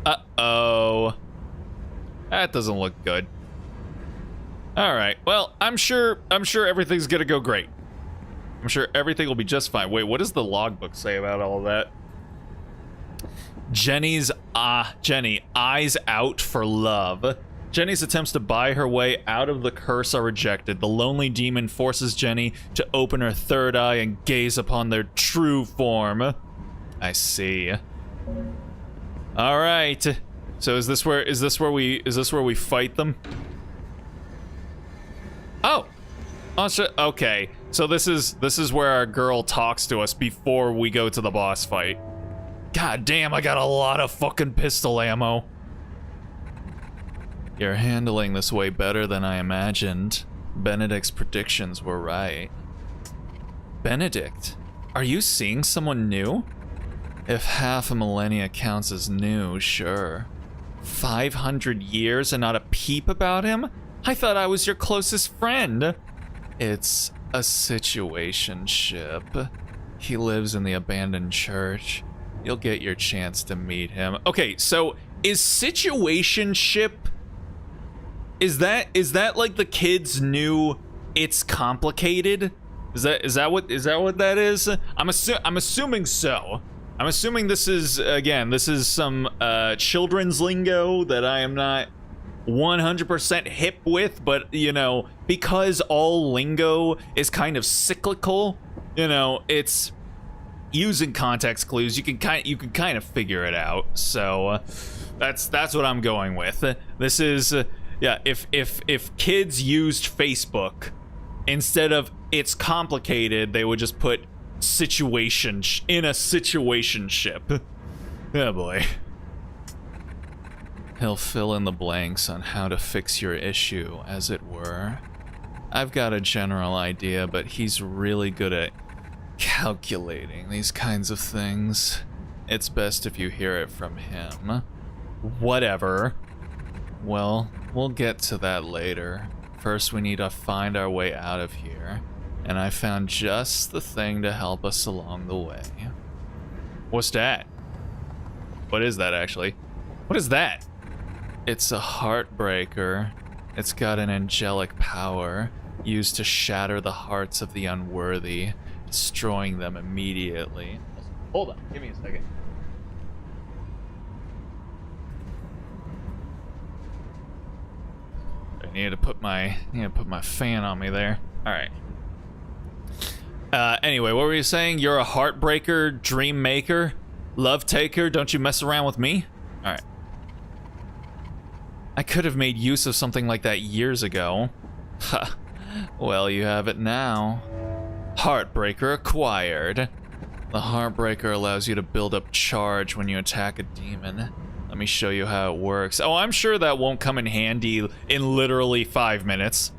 Speaker 1: Uh-oh. That doesn't look good. Alright, well, I'm sure everything's gonna go great. I'm sure everything will be just fine. Wait, what does the logbook say about all that? Jenny, eyes out for love. Jenny's attempts to buy her way out of the curse are rejected. The lonely demon forces Jenny to open her third eye and gaze upon their true form. I see. All right. So is this where we fight them? Oh. Okay. So this is where our girl talks to us before we go to the boss fight. God damn, I got a lot of fucking pistol ammo. You're handling this way better than I imagined. Benedict's predictions were right. Benedict? Are you seeing someone new? If half a millennia counts as new, sure. 500 years and not a peep about him? I thought I was your closest friend. It's a situationship. He lives in the abandoned church. You'll get your chance to meet him. Okay, so is situationship, is that like the kids new it's complicated? Is that what that is? I'm assuming so. I'm assuming this is some children's lingo that I am not 100% hip with, but you know, because all lingo is kind of cyclical, you know, it's using context clues, you can kind of figure it out. So that's what I'm going with. This is yeah, if kids used Facebook instead of it's complicated, they would just put situation in a situationship. Oh boy. He'll fill in the blanks on how to fix your issue, as it were. I've got a general idea, but he's really good at calculating these kinds of things. It's best if you hear it from him. Whatever. Well, we'll get to that later. First, we need to find our way out of here, and I found just the thing to help us along the way. What's that? What is that, actually? What is that? It's a heartbreaker. It's got an angelic power used to shatter the hearts of the unworthy, destroying them immediately. Hold on, give me a second. I need to put my fan on me there. All right. Anyway, what were you saying? You're a heartbreaker, dream maker, love taker. Don't you mess around with me? All right. I could have made use of something like that years ago. Ha. Well, you have it now. Heartbreaker acquired. The Heartbreaker allows you to build up charge when you attack a demon. Let me show you how it works. Oh, I'm sure that won't come in handy in literally 5 minutes.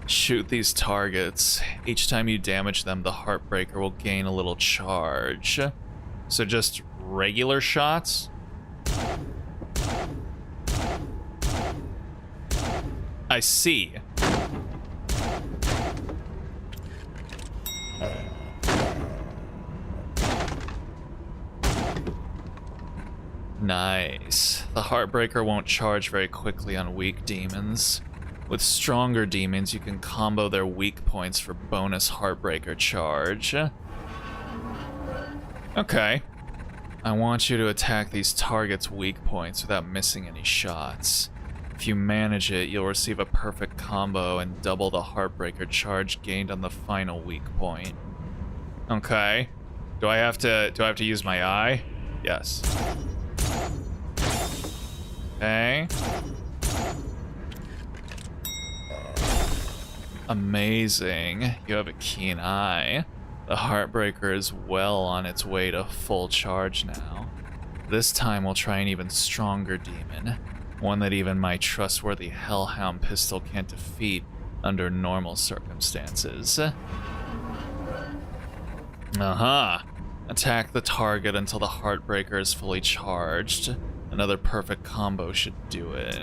Speaker 1: Shoot these targets. Each time you damage them, the Heartbreaker will gain a little charge. So just regular shots? I see. Nice. The Heartbreaker won't charge very quickly on weak demons. With stronger demons, you can combo their weak points for bonus Heartbreaker charge. Okay. I want you to attack these targets' weak points without missing any shots. If you manage it, you'll receive a perfect combo and double the Heartbreaker charge gained on the final weak point. Okay. Do I have to use my eye? Yes. Okay. Amazing. You have a keen eye. The Heartbreaker is well on its way to full charge now. This time we'll try an even stronger demon. One that even my trustworthy Hellhound pistol can't defeat under normal circumstances. Attack the target until the Heartbreaker is fully charged. Another perfect combo should do it.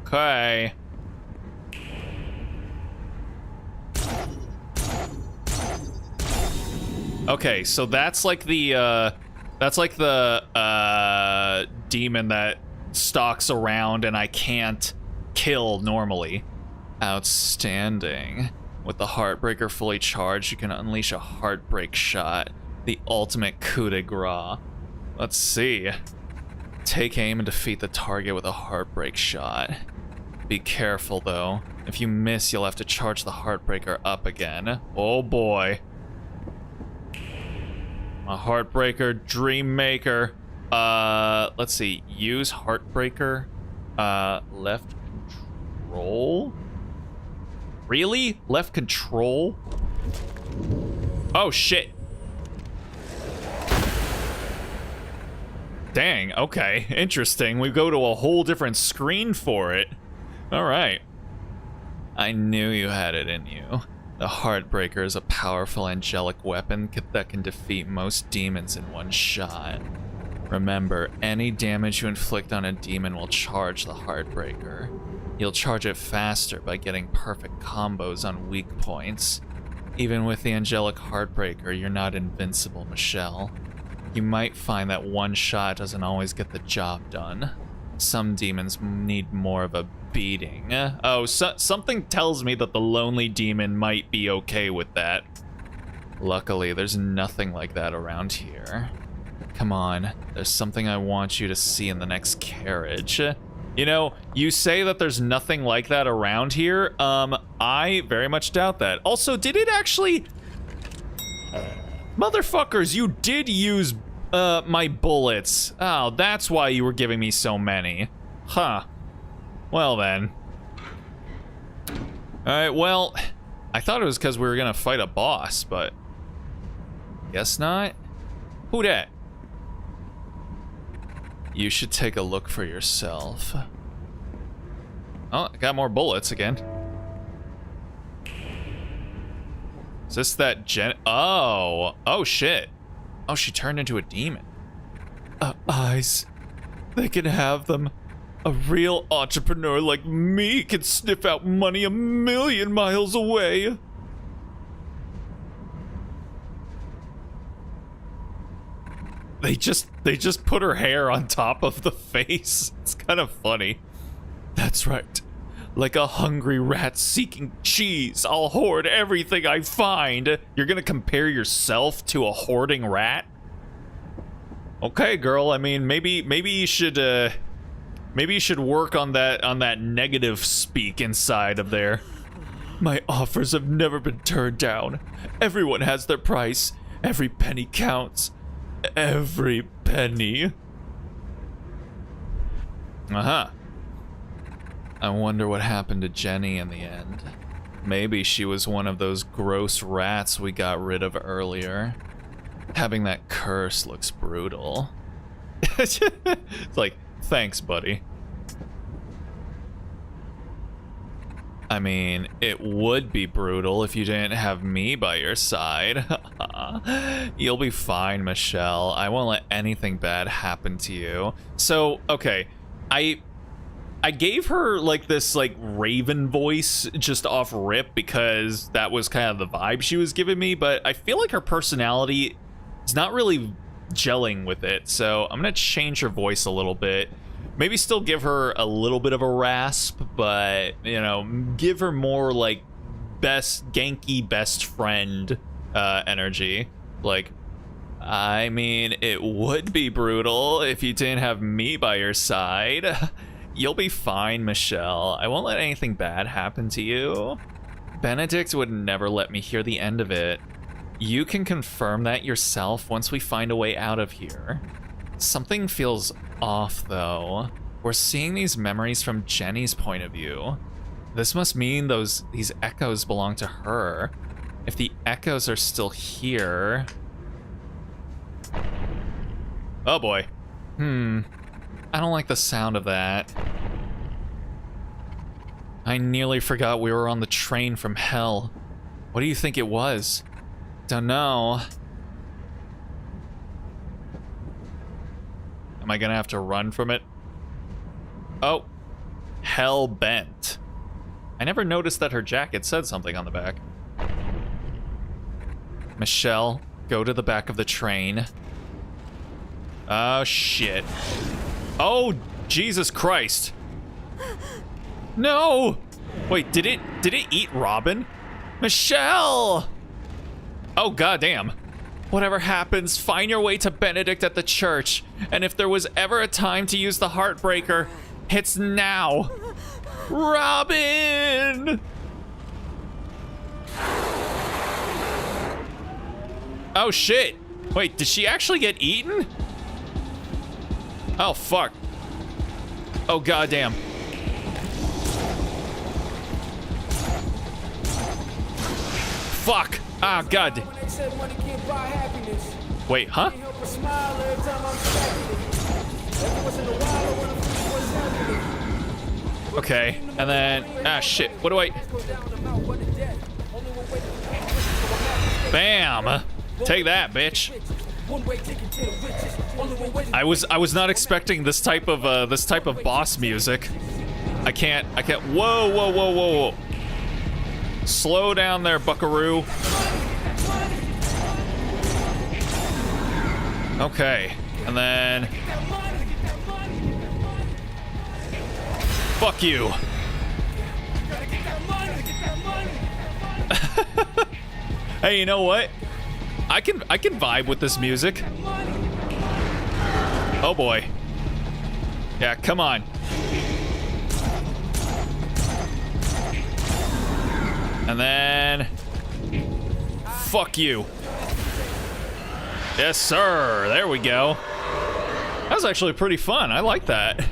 Speaker 1: Okay. Okay, so that's like the demon that stalks around and I can't kill normally. Outstanding. With the Heartbreaker fully charged, you can unleash a Heartbreak shot, the ultimate coup de grace. Let's see. Take aim and defeat the target with a Heartbreak shot. Be careful though. If you miss, you'll have to charge the Heartbreaker up again. Oh boy. A Heartbreaker, Dream Maker. Let's see. Use Heartbreaker. Left control? Really? Left control? Oh, shit. Dang, okay. Interesting. We go to a whole different screen for it. Alright. I knew you had it in you. The Heartbreaker is a powerful angelic weapon that can defeat most demons in one shot. Remember, any damage you inflict on a demon will charge the Heartbreaker. You'll charge it faster by getting perfect combos on weak points. Even with the angelic Heartbreaker, you're not invincible, Michelle. You might find that one shot doesn't always get the job done. Some demons need more of a beating. Oh, something tells me that the lonely demon might be okay with that. Luckily, there's nothing like that around here. Come on, there's something I want you to see in the next carriage. You know, you say that there's nothing like that around here. I very much doubt that. Also, did it actually... Motherfuckers, you did use my bullets. Oh, that's why you were giving me so many. Huh. Well then. Alright, well, I thought it was because we were gonna fight a boss, but guess not. Who dat? You should take a look for yourself. Oh, I got more bullets again. Is this that Oh shit. Oh, she turned into a demon. Eyes. They can have them. A real entrepreneur like me can sniff out money a million miles away. They just put her hair on top of the face. It's kind of funny. That's right. Like a hungry rat seeking cheese, I'll hoard everything I find. You're gonna compare yourself to a hoarding rat? Okay, girl. I mean, maybe you should work on that negative speak inside of there. My offers have never been turned down. Everyone has their price. Every penny counts. Every penny. Uh-huh. I wonder what happened to Jenny in the end. Maybe she was one of those gross rats we got rid of earlier. Having that curse looks brutal. It's like, thanks, buddy. I mean, it would be brutal if you didn't have me by your side. You'll be fine, Michelle. I won't let anything bad happen to you. So, okay, I gave her like this like raven voice just off rip because that was kind of the vibe she was giving me, but I feel like her personality is not really gelling with it. So I'm gonna change her voice a little bit. Maybe still give her a little bit of a rasp, but, you know, give her more, like, Genki best friend energy. Like, I mean, it would be brutal if you didn't have me by your side. You'll be fine, Michelle. I won't let anything bad happen to you. Benedict would never let me hear the end of it. You can confirm that yourself once we find a way out of here. Something feels off, though. We're seeing these memories from Jenny's point of view. This must mean these echoes belong to her. If the echoes are still here... Oh boy. I don't like the sound of that. I nearly forgot we were on the train from hell. What do you think it was? Don't know. Am I gonna have to run from it? Oh. Hell bent. I never noticed that her jacket said something on the back. Michelle, go to the back of the train. Oh, shit. Oh, Jesus Christ. No! Wait, did it eat Robin? Michelle! Oh, goddamn. Whatever happens, find your way to Benedict at the church. And if there was ever a time to use the Heartbreaker, it's now. Robin! Oh, shit. Wait, did she actually get eaten? Oh, fuck. Oh, goddamn. Fuck. Ah, God. Wait, huh? Okay, and then... Ah, shit. What do I... Bam! Take that, bitch. I was not expecting this type of boss music. I can't. Whoa, whoa, whoa, whoa, whoa. Slow down there, buckaroo. Okay, and then... Fuck you. Hey, you know what? I can vibe with this music. Oh boy. Yeah, come on. And then... Fuck you. Yes, sir. There we go. That was actually pretty fun. I like that.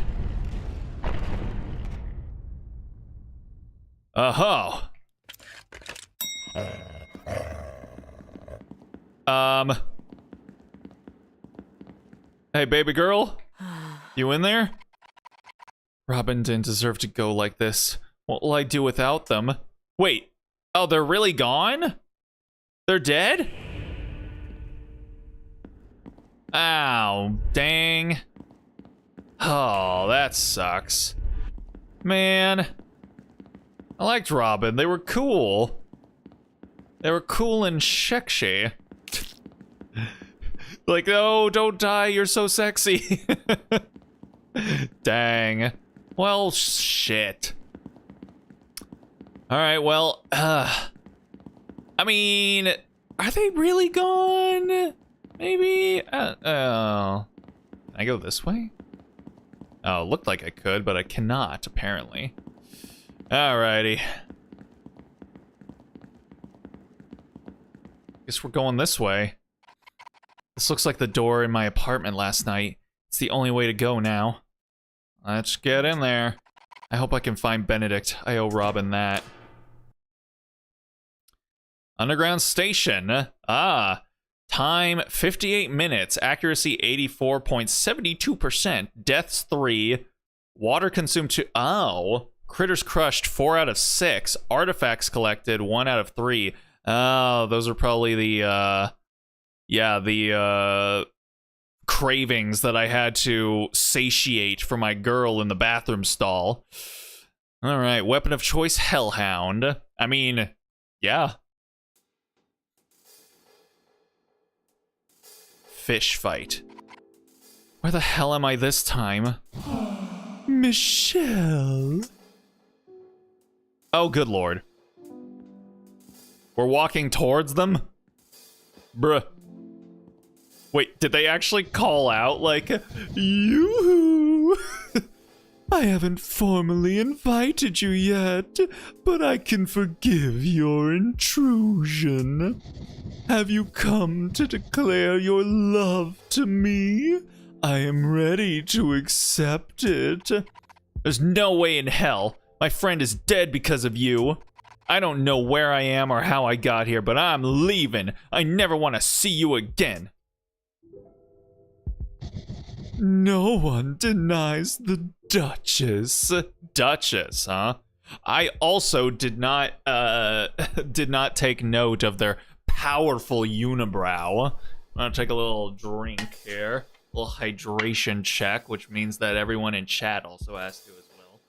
Speaker 1: Uh-huh. Hey, baby girl? You in there? Robin didn't deserve to go like this. What will I do without them? Wait. Oh, they're really gone? They're dead? Ow, dang. Oh, that sucks. Man. I liked Robin. They were cool. They were cool and sexy. Like, oh, don't die, you're so sexy. Dang. Well, shit. Alright, well, I mean, are they really gone? Maybe? Oh. Can I go this way? Oh, it looked like I could, but I cannot, apparently. Alrighty. Guess we're going this way. This looks like the door in my apartment last night. It's the only way to go now. Let's get in there. I hope I can find Benedict. I owe Robin that. Underground station. Ah. Time 58 minutes. Accuracy 84.72%. Deaths 3. Water consumed 2. Oh. Critters crushed 4 out of 6. Artifacts collected 1 out of 3. Oh, those are probably the cravings that I had to satiate for my girl in the bathroom stall. All right, weapon of choice, Hellhound. I mean, yeah. Fish fight. Where the hell am I this time? Michelle. Oh, good lord. We're walking towards them? Bruh. Wait, did they actually call out like, yoo-hoo? I haven't formally invited you yet, but I can forgive your intrusion. Have you come to declare your love to me? I am ready to accept it. There's no way in hell. My friend is dead because of you. I don't know where I am or how I got here, but I'm leaving. I never want to see you again. No one denies the Duchess. Duchess, huh? I also did not take note of their powerful unibrow. I'm gonna take a little drink here. A little hydration check, which means that everyone in chat also has to as well.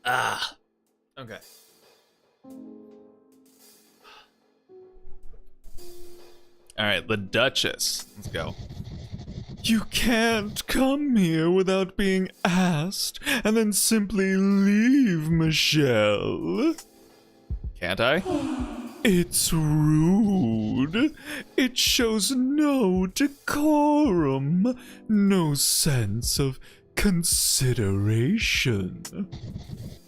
Speaker 1: Ah. Okay. Alright, the Duchess. Let's go. You can't come here without being asked, and then simply leave, Michelle. Can't I? It's rude. It shows no decorum, no sense of consideration.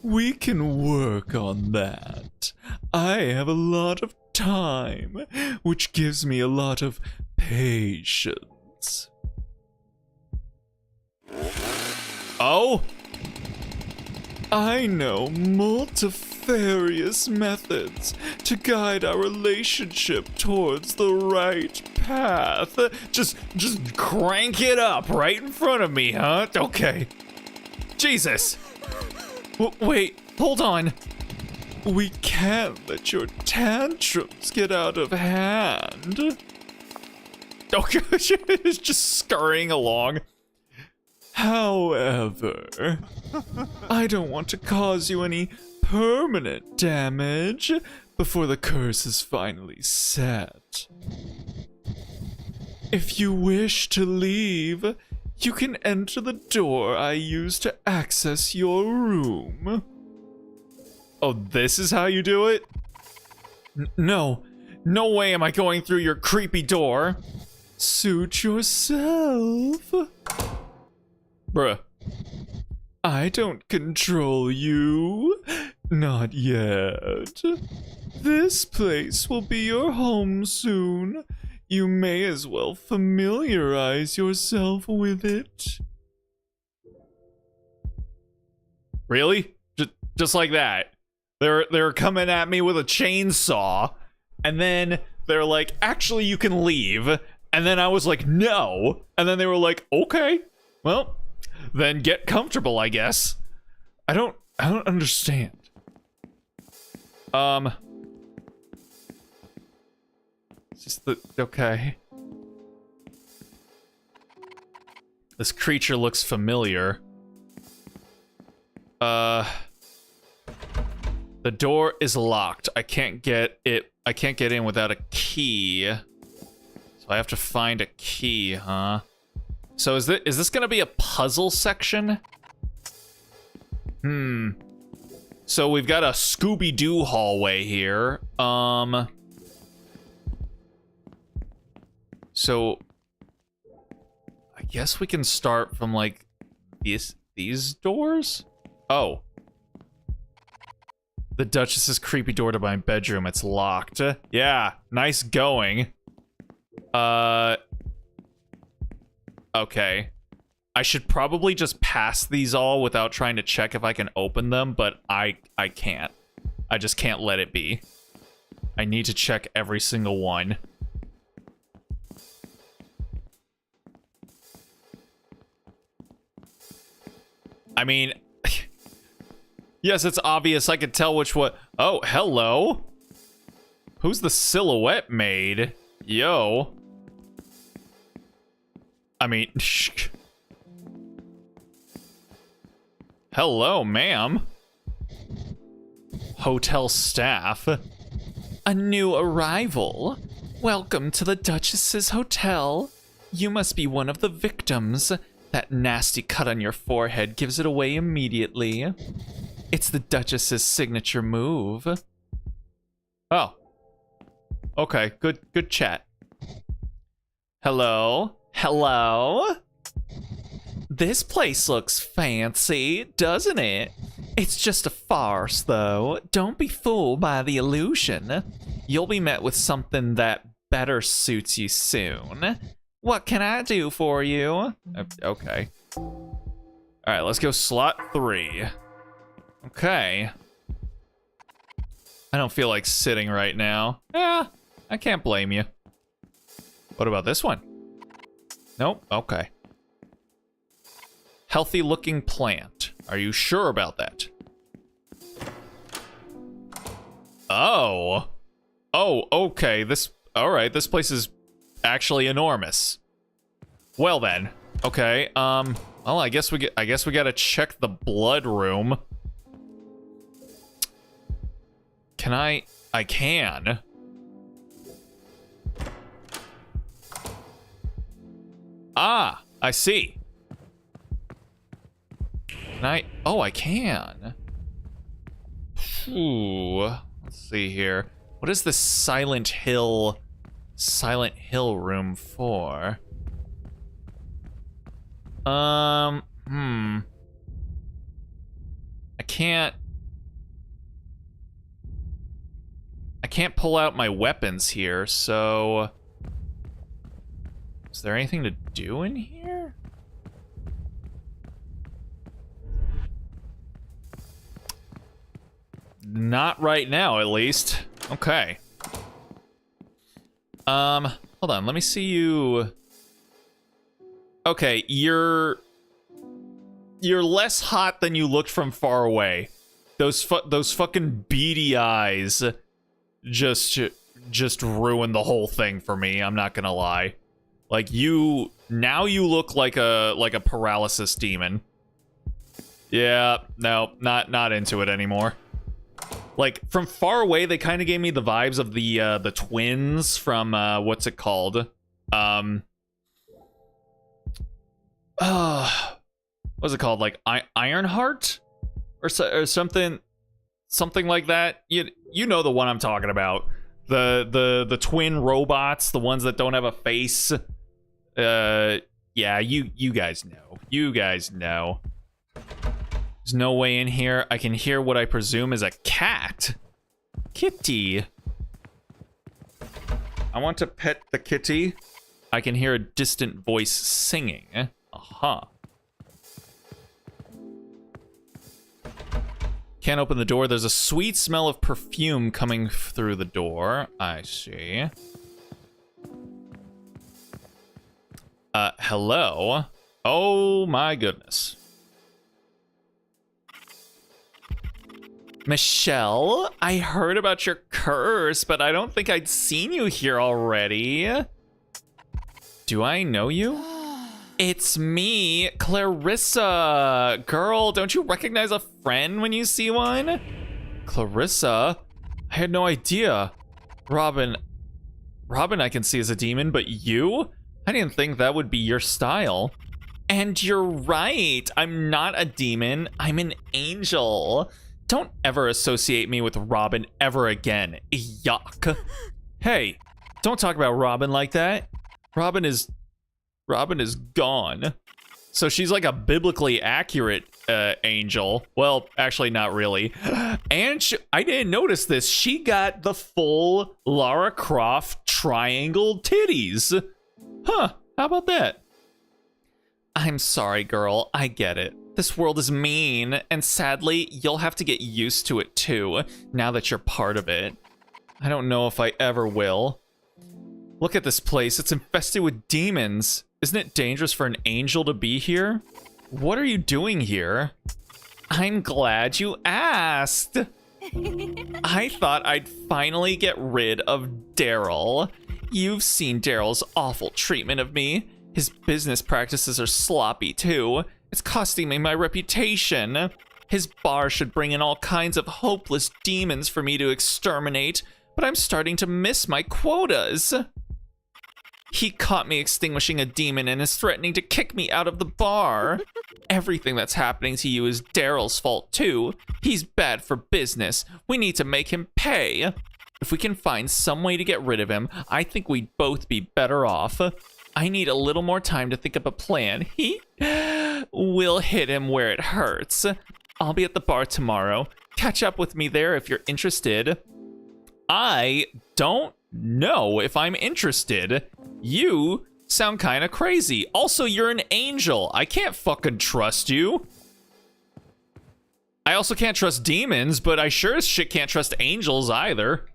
Speaker 1: We can work on that. I have a lot of time, which gives me a lot of patience. Oh? I know multifarious methods to guide our relationship towards the right path. Just crank it up right in front of me, huh? Okay. Jesus. Wait, hold on. We can't let your tantrums get out of hand. Okay, it's just scurrying along. However, I don't want to cause you any permanent damage before the curse is finally set. If you wish to leave, you can enter the door I used to access your room. Oh, this is how you do it? No way am I going through your creepy door. Suit yourself. Bruh. I don't control you. Not yet. This place will be your home soon. You may as well familiarize yourself with it. Really? Just like that? They're coming at me with a chainsaw, and then they're like, actually you can leave. And then I was like, no. And then they were like, okay, well, then get comfortable, I guess. I don't understand. It's just okay. This creature looks familiar. The door is locked. I can't get in without a key. So I have to find a key, huh? So is this gonna be a puzzle section? So we've got a Scooby-Doo hallway here. So I guess we can start from like these doors? Oh. The Duchess's creepy door to my bedroom. It's locked. Yeah, nice going. Okay. I should probably just pass these all without trying to check if I can open them, but I can't. I just can't let it be. I need to check every single one. I mean, yes, it's obvious. I could tell which one. Oh, hello. Who's the silhouette maid? Yo. I mean, hello, ma'am. Hotel staff. A new arrival. Welcome to the Duchess's hotel. You must be one of the victims. That nasty cut on your forehead gives it away immediately. It's the Duchess's signature move. Oh. Okay, good chat. Hello? Hello? This place looks fancy, doesn't it? It's just a farce, though. Don't be fooled by the illusion. You'll be met with something that better suits you soon. What can I do for you? Okay. All right, let's go slot 3. Okay. I don't feel like sitting right now. Yeah, I can't blame you. What about this one? Nope, okay. Healthy looking plant. Are you sure about that? Oh. Oh, okay. All right, this place is actually enormous. Well then. Okay. Well, I guess we got to check the blood room. Can I can. Ah, I see. Can I? Oh, I can. Ooh. Let's see here. What is the Silent Hill room for? I can't pull out my weapons here, so is there anything to do in here? Not right now, at least. Okay. Hold on, let me see you. Okay, you're less hot than you looked from far away. Those fucking beady eyes just ruined the whole thing for me, I'm not gonna lie. Like, now you look like a paralysis demon. Yeah, no, not into it anymore. Like, from far away, they kind of gave me the vibes of the twins from, what's it called? What's it called? Like, Ironheart? Or something like that? You know the one I'm talking about. The twin robots, the ones that don't have a face. Yeah, you guys know. You guys know. There's no way in here. I can hear what I presume is a cat. Kitty. I want to pet the kitty. I can hear a distant voice singing. Uh-huh. Can't open the door. There's a sweet smell of perfume coming through the door. I see. Hello? Oh my goodness. Michelle, I heard about your curse, but I don't think I'd seen you here already. Do I know you? It's me, Clarissa. Girl, don't you recognize a friend when you see one? Clarissa? I had no idea. Robin I can see as a demon, but you? I didn't think that would be your style. And you're right. I'm not a demon. I'm an angel. Don't ever associate me with Robin ever again. Yuck. Hey, don't talk about Robin like that. Robin is gone. So she's like a biblically accurate angel. Well, actually not really. And I didn't notice this. She got the full Lara Croft triangle titties. Huh, how about that? I'm sorry, girl. I get it. This world is mean, and sadly, you'll have to get used to it too, now that you're part of it. I don't know if I ever will. Look at this place. It's infested with demons. Isn't it dangerous for an angel to be here? What are you doing here? I'm glad you asked. I thought I'd finally get rid of Daryl. You've seen Daryl's awful treatment of me. His business practices are sloppy too. It's costing me my reputation. His bar should bring in all kinds of hopeless demons for me to exterminate, but I'm starting to miss my quotas. He caught me extinguishing a demon and is threatening to kick me out of the bar. Everything that's happening to you is Daryl's fault too. He's bad for business. We need to make him pay. If we can find some way to get rid of him, I think we'd both be better off. I need a little more time to think up a plan. We'll hit him where it hurts. I'll be at the bar tomorrow. Catch up with me there if you're interested. I don't know if I'm interested. You sound kind of crazy. Also, you're an angel. I can't fucking trust you. I also can't trust demons, but I sure as shit can't trust angels either.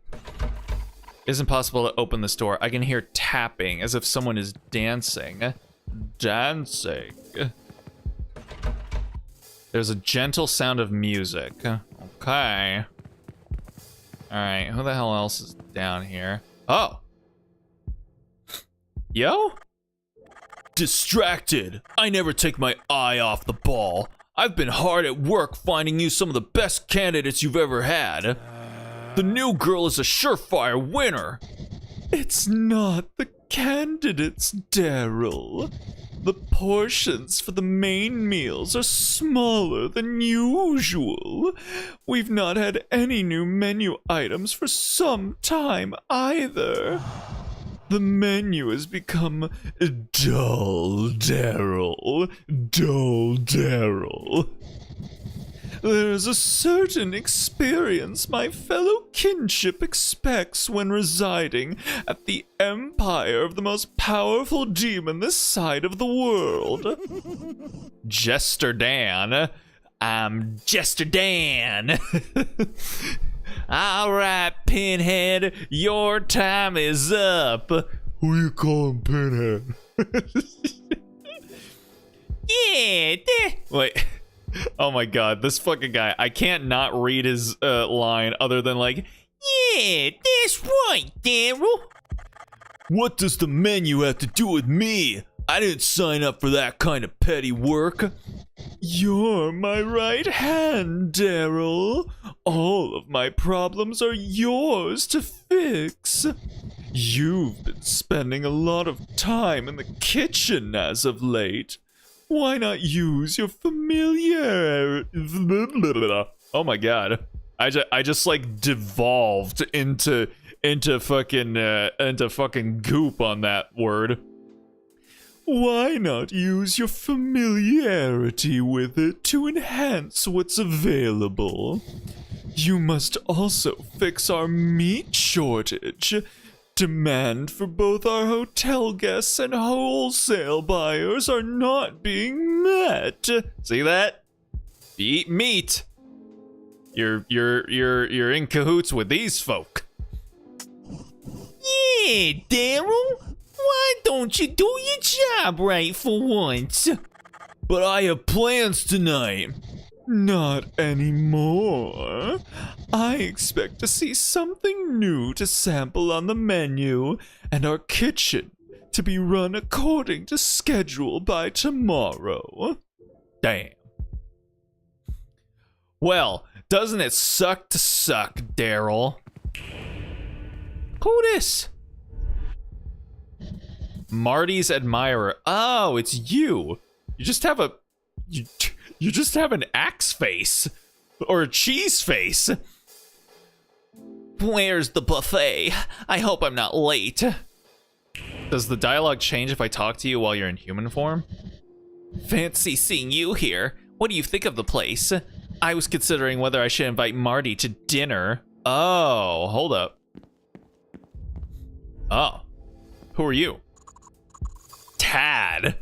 Speaker 1: Isn't possible to open this door. I can hear tapping as if someone is dancing. Dancing. There's a gentle sound of music. Okay. Alright, who the hell else is down here? Oh! Yo? Distracted. I never take my eye off the ball. I've been hard at work finding you some of the best candidates you've ever had. The new girl is a surefire winner. It's not the candidates, Daryl. The portions for the main meals are smaller than usual. We've not had any new menu items for some time either. The menu has become dull, Daryl. Dull, Daryl. There's a certain experience my fellow kinship expects when residing at the empire of the most powerful demon this side of the world. Jester Dan. I'm Jester Dan. Alright, Pinhead, your time is up. Who you calling Pinhead? Yeah, wait. Oh my god, this fucking guy. I can't not read his line other than like, yeah, that's right, Daryl. What does the menu have to do with me? I didn't sign up for that kind of petty work. You're my right hand, Daryl. All of my problems are yours to fix. You've been spending a lot of time in the kitchen as of late. Why not use your familiar? Oh my god. I just like devolved into fucking goop on that word. Why not use your familiarity with it to enhance what's available? You must also fix our meat shortage. Demand for both our hotel guests and wholesale buyers are not being met. See that? You eat meat. You're in cahoots with these folk. Yeah, Daryl. Why don't you do your job right for once? But I have plans tonight. Not anymore. I expect to see something new to sample on the menu, and our kitchen to be run according to schedule by tomorrow. Damn. Well, doesn't it suck to suck, Daryl? Who this? Marty's admirer. Oh, it's you. You just have a... You just have an axe face. Or a cheese face. Where's the buffet? I hope I'm not late. Does the dialogue change if I talk to you while you're in human form? Fancy seeing you here. What do you think of the place? I was considering whether I should invite Marty to dinner. Oh, hold up. Oh. Who are you? Tad.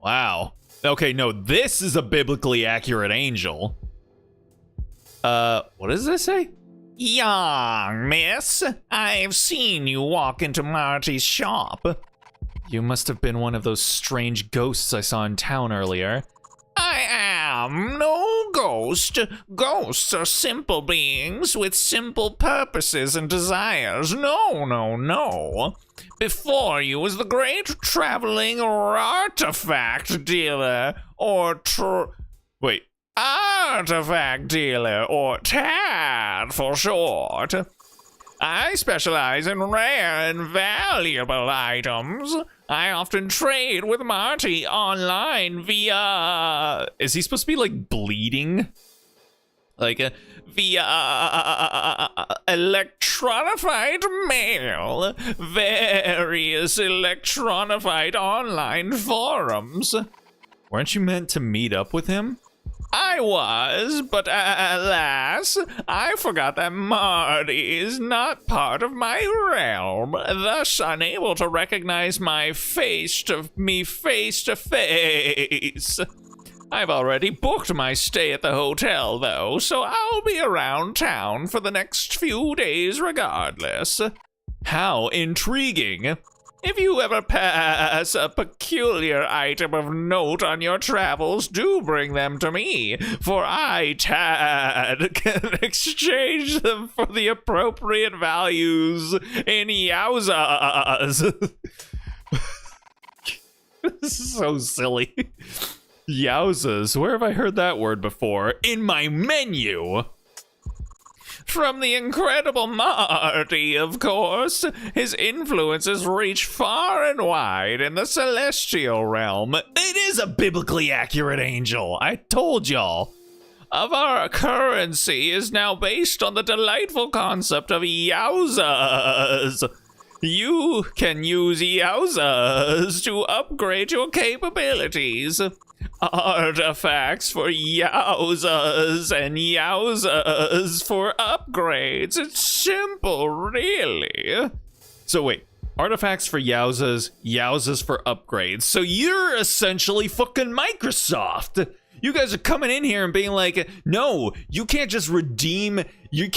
Speaker 1: Wow. Okay, no, this is a biblically accurate angel. What does this say? Young miss, I've seen you walk into Marty's shop. You must have been one of those strange ghosts I saw in town earlier. I am no ghost. Ghosts are simple beings with simple purposes and desires. No, no, no. Before you was the great traveling artifact dealer, or artifact dealer, or TAD for short. I specialize in rare and valuable items. I often trade with Marty online via... Is he supposed to be, like, bleeding? Like, via electronified mail. Various electronified online forums. Weren't you meant to meet up with him? I was, but alas, I forgot that Marty is not part of my realm, thus unable to recognize my face to face. I've already booked my stay at the hotel, though, so I'll be around town for the next few days regardless. How intriguing. If you ever pass a peculiar item of note on your travels, do bring them to me, for I, Tad, can exchange them for the appropriate values in Yowzas. This is so silly. Yowzas, where have I heard that word before? In my menu! From the incredible Marty, of course. His influences reach far and wide in the celestial realm. It is a biblically accurate angel, I told y'all. Of our currency is now based on the delightful concept of Yowzas. You can use Yowzas to upgrade your capabilities. Artifacts for Yowzas and Yowzas for upgrades. It's simple, really. So wait, artifacts for Yowzas, Yowzas for upgrades. So you're essentially fucking Microsoft. You guys are coming in here and being like, no, you can't just redeem your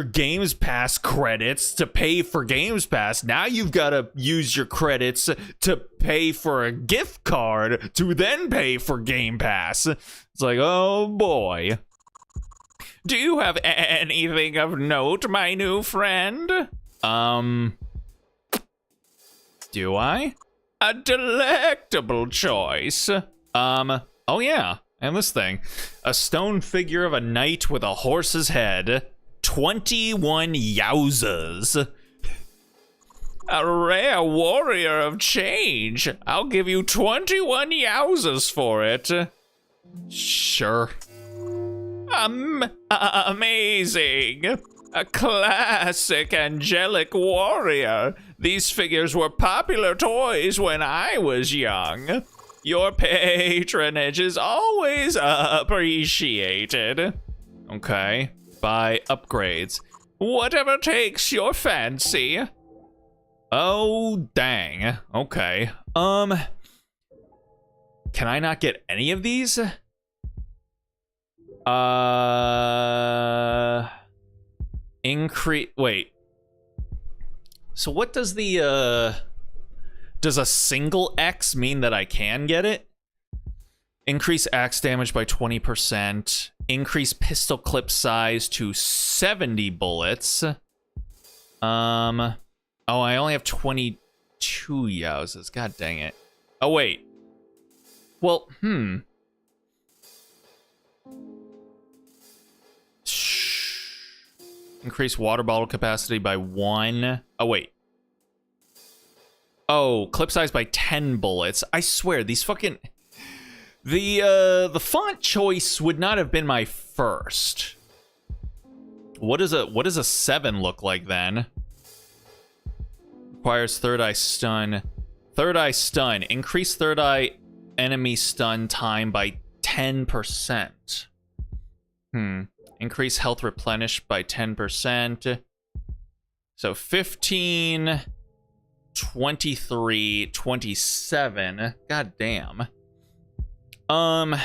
Speaker 1: Games Pass credits to pay for Games Pass. Now you've got to use your credits to pay for a gift card to then pay for Game Pass. It's like, oh boy. Do you have anything of note, my new friend? Do I? A delectable choice. Oh yeah, and this thing. A stone figure of a knight with a horse's head. 21 Yowzas. A rare warrior of change. I'll give you 21 Yowzas for it. Sure. Amazing. A classic angelic warrior. These figures were popular toys when I was young. Your patronage is always appreciated. Okay, buy upgrades. Whatever takes your fancy. Oh, dang. Okay. Can I not get any of these? Wait. So what does the, does a single X mean that I can get it? Increase axe damage by 20%. Increase pistol clip size to 70 bullets. Oh, I only have 22 Yowzas. God dang it. Oh, wait. Well, Increase water bottle capacity by 1. Oh, wait. Oh, clip size by 10 bullets. I swear, these fucking... The font choice would not have been my first. What does a 7 look like then? Requires third eye stun. Third eye stun. Increase third eye enemy stun time by 10%. Increase health replenish by 10%. So 15, 23, 27. God damn. I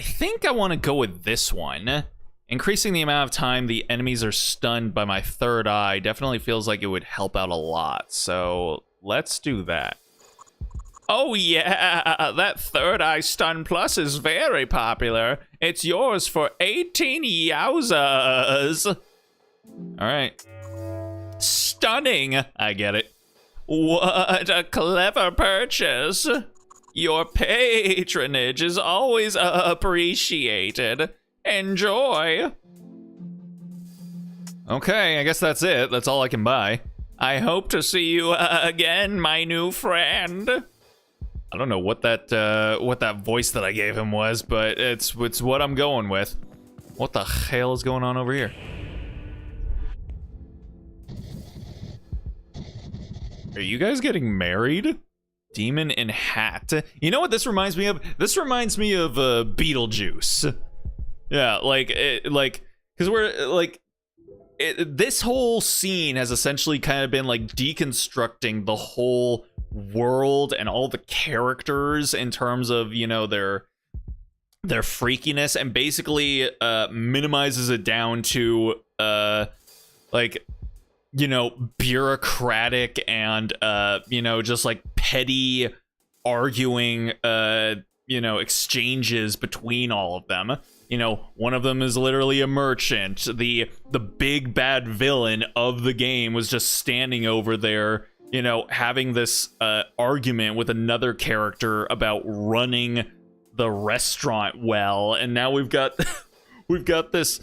Speaker 1: think I want to go with this one. Increasing the amount of time the enemies are stunned by my third eye definitely feels like it would help out a lot. So let's do that. Oh yeah, that third eye stun plus is very popular. It's yours for 18 Yowzas. All right. Stunning. I get it. What a clever purchase. Your patronage is always appreciated. Enjoy. Okay, I guess that's it. That's all I can buy. I hope to see you again, my new friend. I don't know what that voice that I gave him was, but it's what I'm going with. What the hell is going on over here? Are you guys getting married? demon in hat. You know what this reminds me of? This reminds me of Beetlejuice. Yeah, because we're like, this whole scene has essentially kind of been like deconstructing the whole world and all the characters in terms of, you know, their freakiness, and basically minimizes it down to like, you know, bureaucratic and you know, just like petty arguing you know, exchanges between all of them. You know, one of them is literally a merchant. The big bad villain of the game was just standing over there, you know, having this argument with another character about running the restaurant well, and now we've got we've got these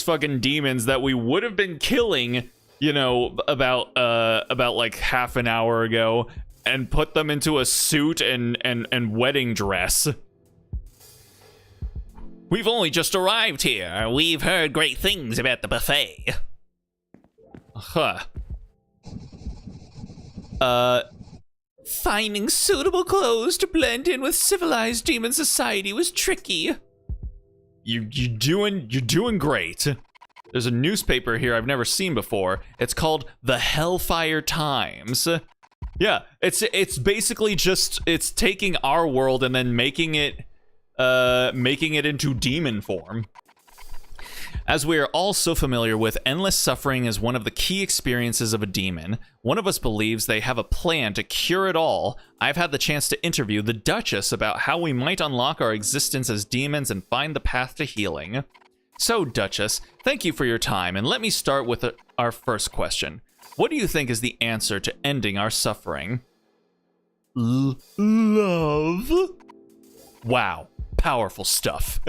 Speaker 1: fucking demons that we would have been killing, you know, about like half an hour ago, and put them into a suit and wedding dress.
Speaker 2: We've only just arrived here. We've heard great things about the buffet.
Speaker 1: Huh.
Speaker 2: Finding suitable clothes to blend in with civilized demon society was tricky.
Speaker 1: You're doing great. There's a newspaper here I've never seen before. It's called the Hellfire Times. Yeah, it's basically just, it's taking our world and then making it into demon form. As we are all so familiar with, endless suffering is one of the key experiences of a demon. One of us believes they have a plan to cure it all. I've had the chance to interview the Duchess about how we might unlock our existence as demons and find the path to healing. So, Duchess, thank you for your time, and let me start with our first question. What do you think is the answer to ending our suffering?
Speaker 2: Love.
Speaker 1: Wow, powerful stuff.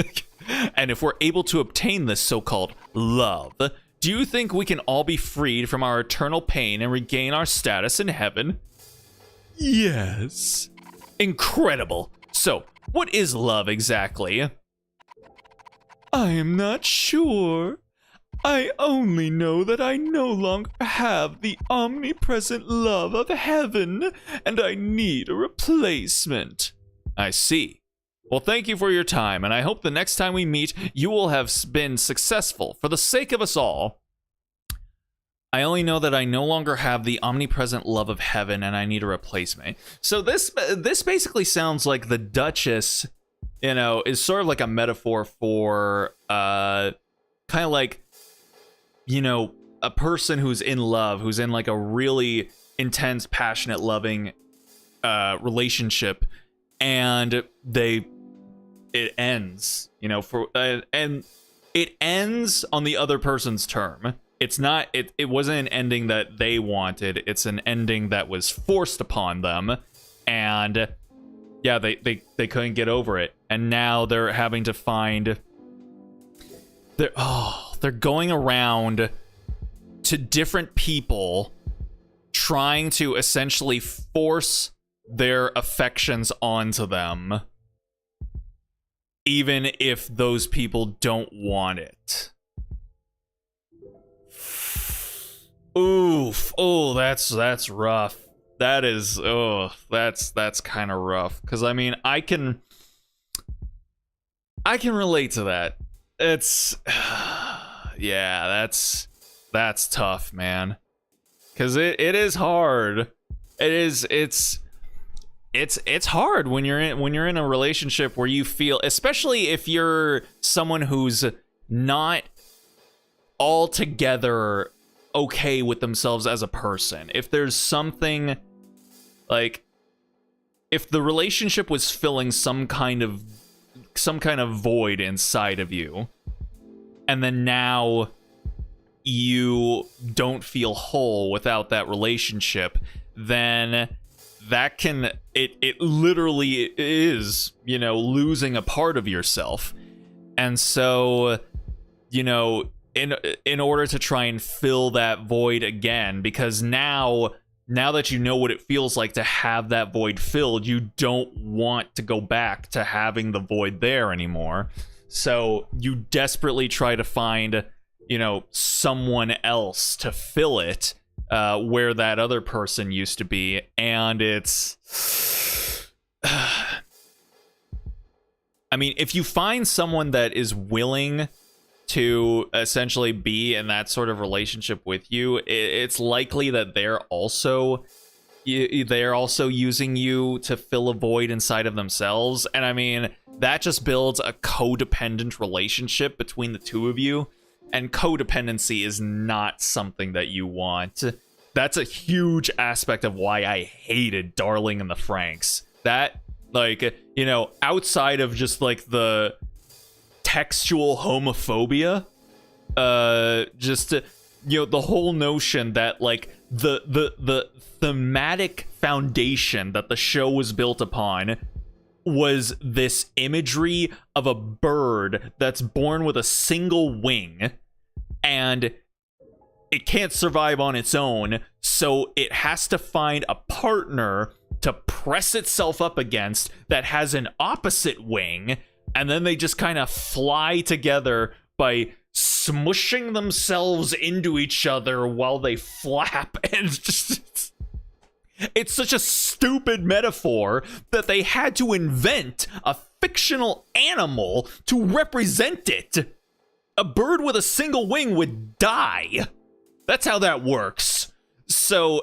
Speaker 1: And if we're able to obtain this so-called love, do you think we can all be freed from our eternal pain and regain our status in heaven?
Speaker 2: Yes.
Speaker 1: Incredible. So, what is love exactly?
Speaker 2: I am not sure. I only know that I no longer have the omnipresent love of heaven, and I need a replacement.
Speaker 1: I see. Well, thank you for your time, and I hope the next time we meet, you will have been successful for the sake of us all. I only know that I no longer have the omnipresent love of heaven, and I need a replacement. So this basically sounds like the Duchess, you know, is sort of like a metaphor for kind of like, you know, a person who's in love, who's in like a really intense, passionate, loving relationship, and it ends, you know, and it ends on the other person's term. It's not, it wasn't an ending that they wanted. It's an ending that was forced upon them, and yeah, they couldn't get over it, and now they're having to find. They're going around to different people, trying to essentially force their affections onto them, even if those people don't want it. Oof. Oh, that's rough. That is, that's kind of rough. Because, I mean, I can relate to that. It's, yeah, that's tough, man. Because it is hard. It's hard when you're in a relationship where you feel, especially if you're someone who's not altogether okay with themselves as a person. If there's something like, if the relationship was filling some kind of void inside of you, and then now you don't feel whole without that relationship, then that can, it literally is, you know, losing a part of yourself. And so, you know, in order to try and fill that void again, because now that you know what it feels like to have that void filled, you don't want to go back to having the void there anymore. So you desperately try to find, you know, someone else to fill it, where that other person used to be, and it's I mean, if you find someone that is willing to essentially be in that sort of relationship with you, it's likely that they're also using you to fill a void inside of themselves. And I mean, that just builds a codependent relationship between the two of you, and codependency is not something that you want. That's a huge aspect of why I hated Darling in the Franxx. That, like, you know, outside of just like the textual homophobia, just you know, the whole notion that like the thematic foundation that the show was built upon was this imagery of a bird that's born with a single wing, and it can't survive on its own, so it has to find a partner to press itself up against that has an opposite wing, and then they just kind of fly together by smushing themselves into each other while they flap. And just, it's such a stupid metaphor that they had to invent a fictional animal to represent it. A bird with a single wing would die. That's how that works. So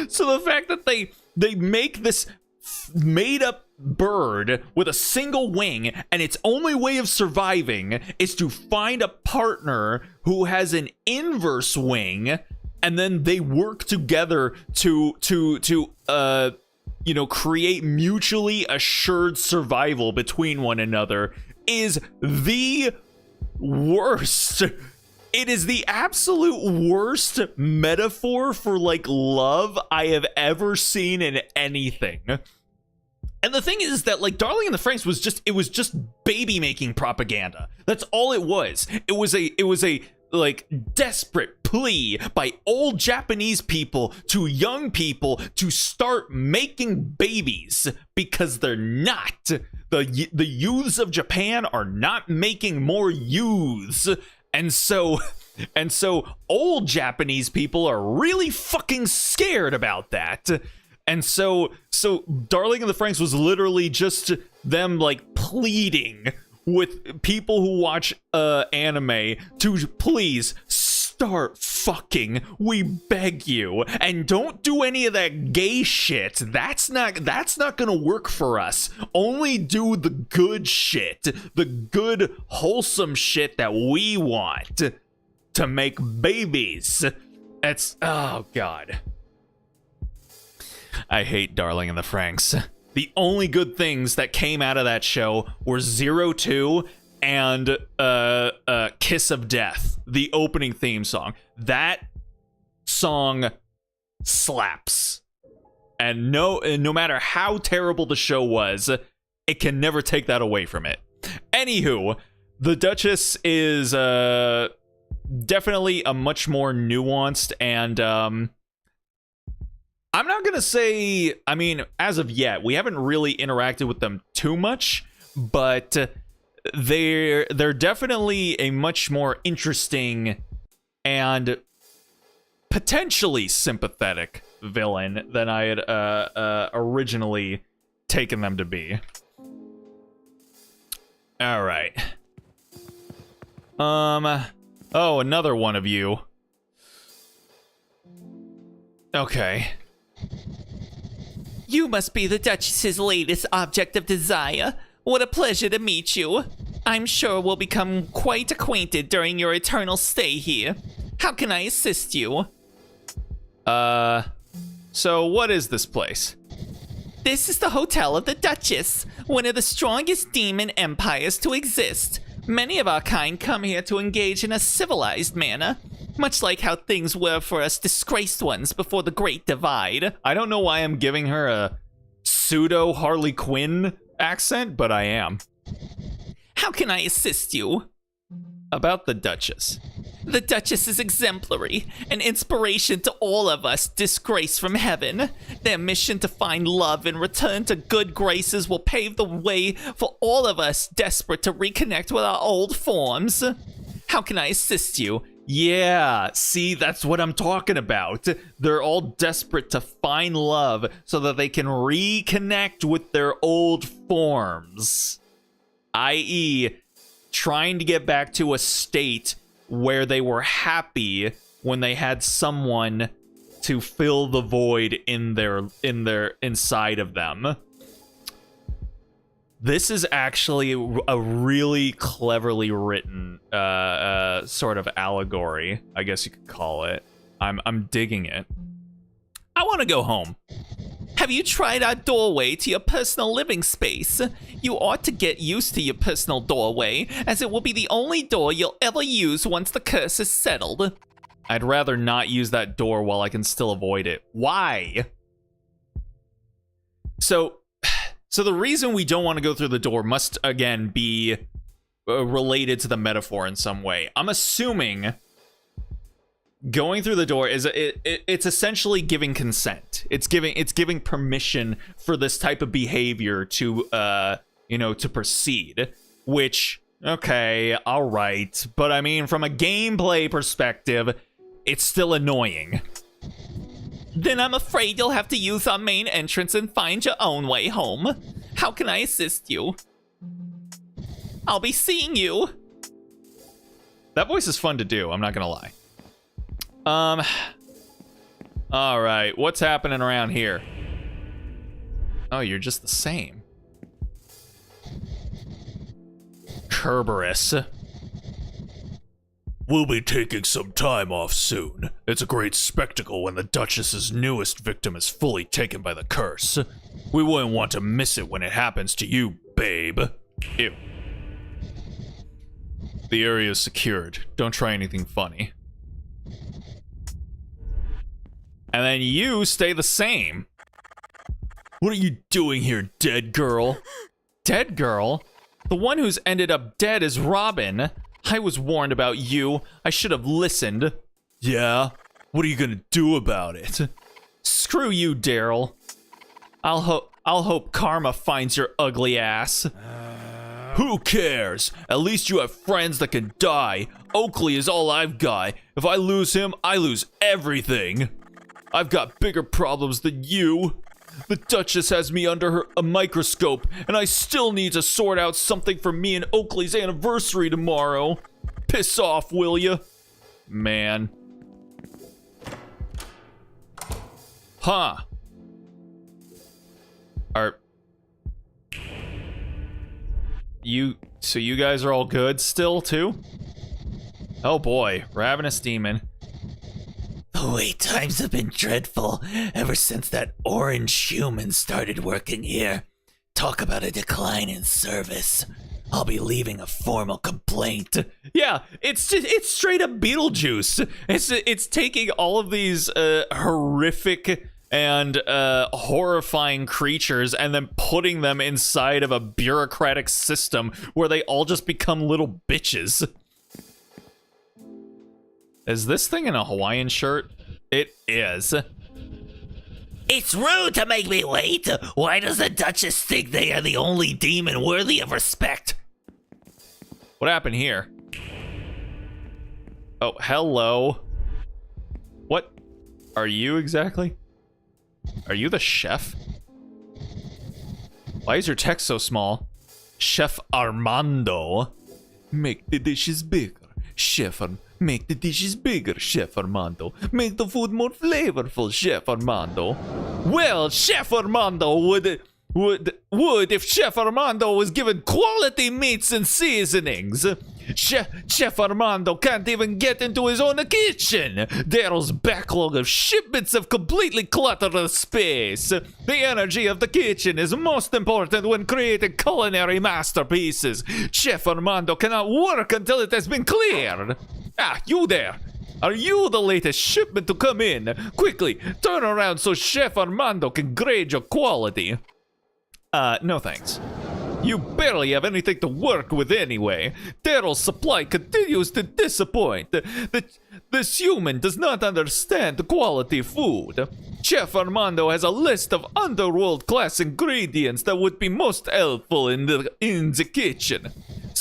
Speaker 1: so the fact that they make this made up bird with a single wing, and its only way of surviving is to find a partner who has an inverse wing, and then they work together to you know, create mutually assured survival between one another, is the worst. It is the absolute worst metaphor for, like, love I have ever seen in anything. And the thing is that, like, Darling in the Franxx was just baby making propaganda. That's all it was. It was a like desperate plea by old Japanese people to young people to start making babies, because they're not. The youths of Japan are not making more youths. And so old Japanese people are really fucking scared about that. And so Darling in the Franxx was literally just them, like, pleading with people who watch anime to please start fucking. We beg you. And don't do any of that gay shit. That's not gonna work for us. Only do the good shit, the good wholesome shit that we want to make babies. It's, oh god, I hate Darling in the Franxx. The only good things that came out of that show were 02 and Kiss of Death, the opening theme song. That song slaps. And no matter how terrible the show was, it can never take that away from it. Anywho, the Duchess is definitely a much more nuanced and I'm not gonna say, I mean, as of yet, we haven't really interacted with them too much, but they're definitely a much more interesting and potentially sympathetic villain than I had originally taken them to be. All right. Oh, another one of you. Okay.
Speaker 3: You must be the Duchess's latest object of desire. What a pleasure to meet you. I'm sure we'll become quite acquainted during your eternal stay here. How can I assist you?
Speaker 1: So what is this place?
Speaker 3: This is the Hotel of the Duchess, one of the strongest demon empires to exist. Many of our kind come here to engage in a civilized manner, much like how things were for us disgraced ones before the Great Divide.
Speaker 1: I don't know why I'm giving her a pseudo Harley Quinn accent, but I am.
Speaker 3: How can I assist you?
Speaker 1: About the Duchess.
Speaker 3: The Duchess is exemplary, an inspiration to all of us disgraced from heaven. Their mission to find love and return to good graces will pave the way for all of us desperate to reconnect with our old forms. How can I assist you?
Speaker 1: Yeah, see, that's what I'm talking about. They're all desperate to find love so that they can reconnect with their old forms. I.e., trying to get back to a state where they were happy when they had someone to fill the void in their inside of them. This is actually a really cleverly written sort of allegory, I guess you could call it. I'm digging it. I want to go home.
Speaker 3: Have you tried our doorway to your personal living space? You ought to get used to your personal doorway, as it will be the only door you'll ever use once the curse is settled.
Speaker 1: I'd rather not use that door while I can still avoid it. Why? So the reason we don't want to go through the door must, again, be related to the metaphor in some way. I'm assuming going through the door is it's essentially giving consent. It's giving permission for this type of behavior to to proceed. Which, okay, all right, but I mean, from a gameplay perspective, it's still annoying.
Speaker 3: Then I'm afraid you'll have to use our main entrance and find your own way home. How can I assist you? I'll be seeing you.
Speaker 1: That voice is fun to do, I'm not gonna lie. Alright, what's happening around here? Oh, you're just the same. Kerberos.
Speaker 2: We'll be taking some time off soon. It's a great spectacle when the Duchess's newest victim is fully taken by the curse. We wouldn't want to miss it when it happens to you, babe.
Speaker 1: Ew. The area is secured. Don't try anything funny. And then you stay the same.
Speaker 2: What are you doing here, dead girl?
Speaker 1: Dead girl? The one who's ended up dead is Robin. I was warned about you. I should have listened.
Speaker 2: Yeah? What are you gonna do about it?
Speaker 1: Screw you, Daryl. I'll hope karma finds your ugly ass.
Speaker 2: Who cares? At least you have friends that can die. Oakley is all I've got. If I lose him, I lose everything. I've got bigger problems than you. The Duchess has me under a microscope, and I still need to sort out something for me and Oakley's anniversary tomorrow. Piss off, will ya?
Speaker 1: Man. Huh. So you guys are all good still, too? Oh boy, Ravenous Demon.
Speaker 3: The wait times have been dreadful ever since that orange human started working here. Talk about a decline in service. I'll be leaving a formal complaint.
Speaker 1: Yeah, it's straight up Beetlejuice. It's taking all of these horrific and horrifying creatures and then putting them inside of a bureaucratic system where they all just become little bitches. Is this thing in a Hawaiian shirt? It is.
Speaker 3: It's rude to make me wait. Why does the Duchess think they are the only demon worthy of respect?
Speaker 1: What happened here? Oh, hello. What are you exactly? Are you the chef? Why is your text so small? Chef Armando.
Speaker 2: Make the dishes bigger, Chef Armando. Make the dishes bigger, Chef Armando. Make the food more flavorful, Chef Armando.
Speaker 1: Well, Chef Armando would if Chef Armando was given quality meats and seasonings. Chef Armando can't even get into his own kitchen. Daryl's backlog of shipments have completely cluttered the space. The energy of the kitchen is most important when creating culinary masterpieces. Chef Armando cannot work until it has been cleared. Ah, you there. Are you the latest shipment to come in? Quickly, turn around so Chef Armando can grade your quality. No thanks. You barely have anything to work with anyway. Daryl's supply continues to disappoint. This human does not understand quality food. Chef Armando has a list of underworld class ingredients that would be most helpful in the kitchen.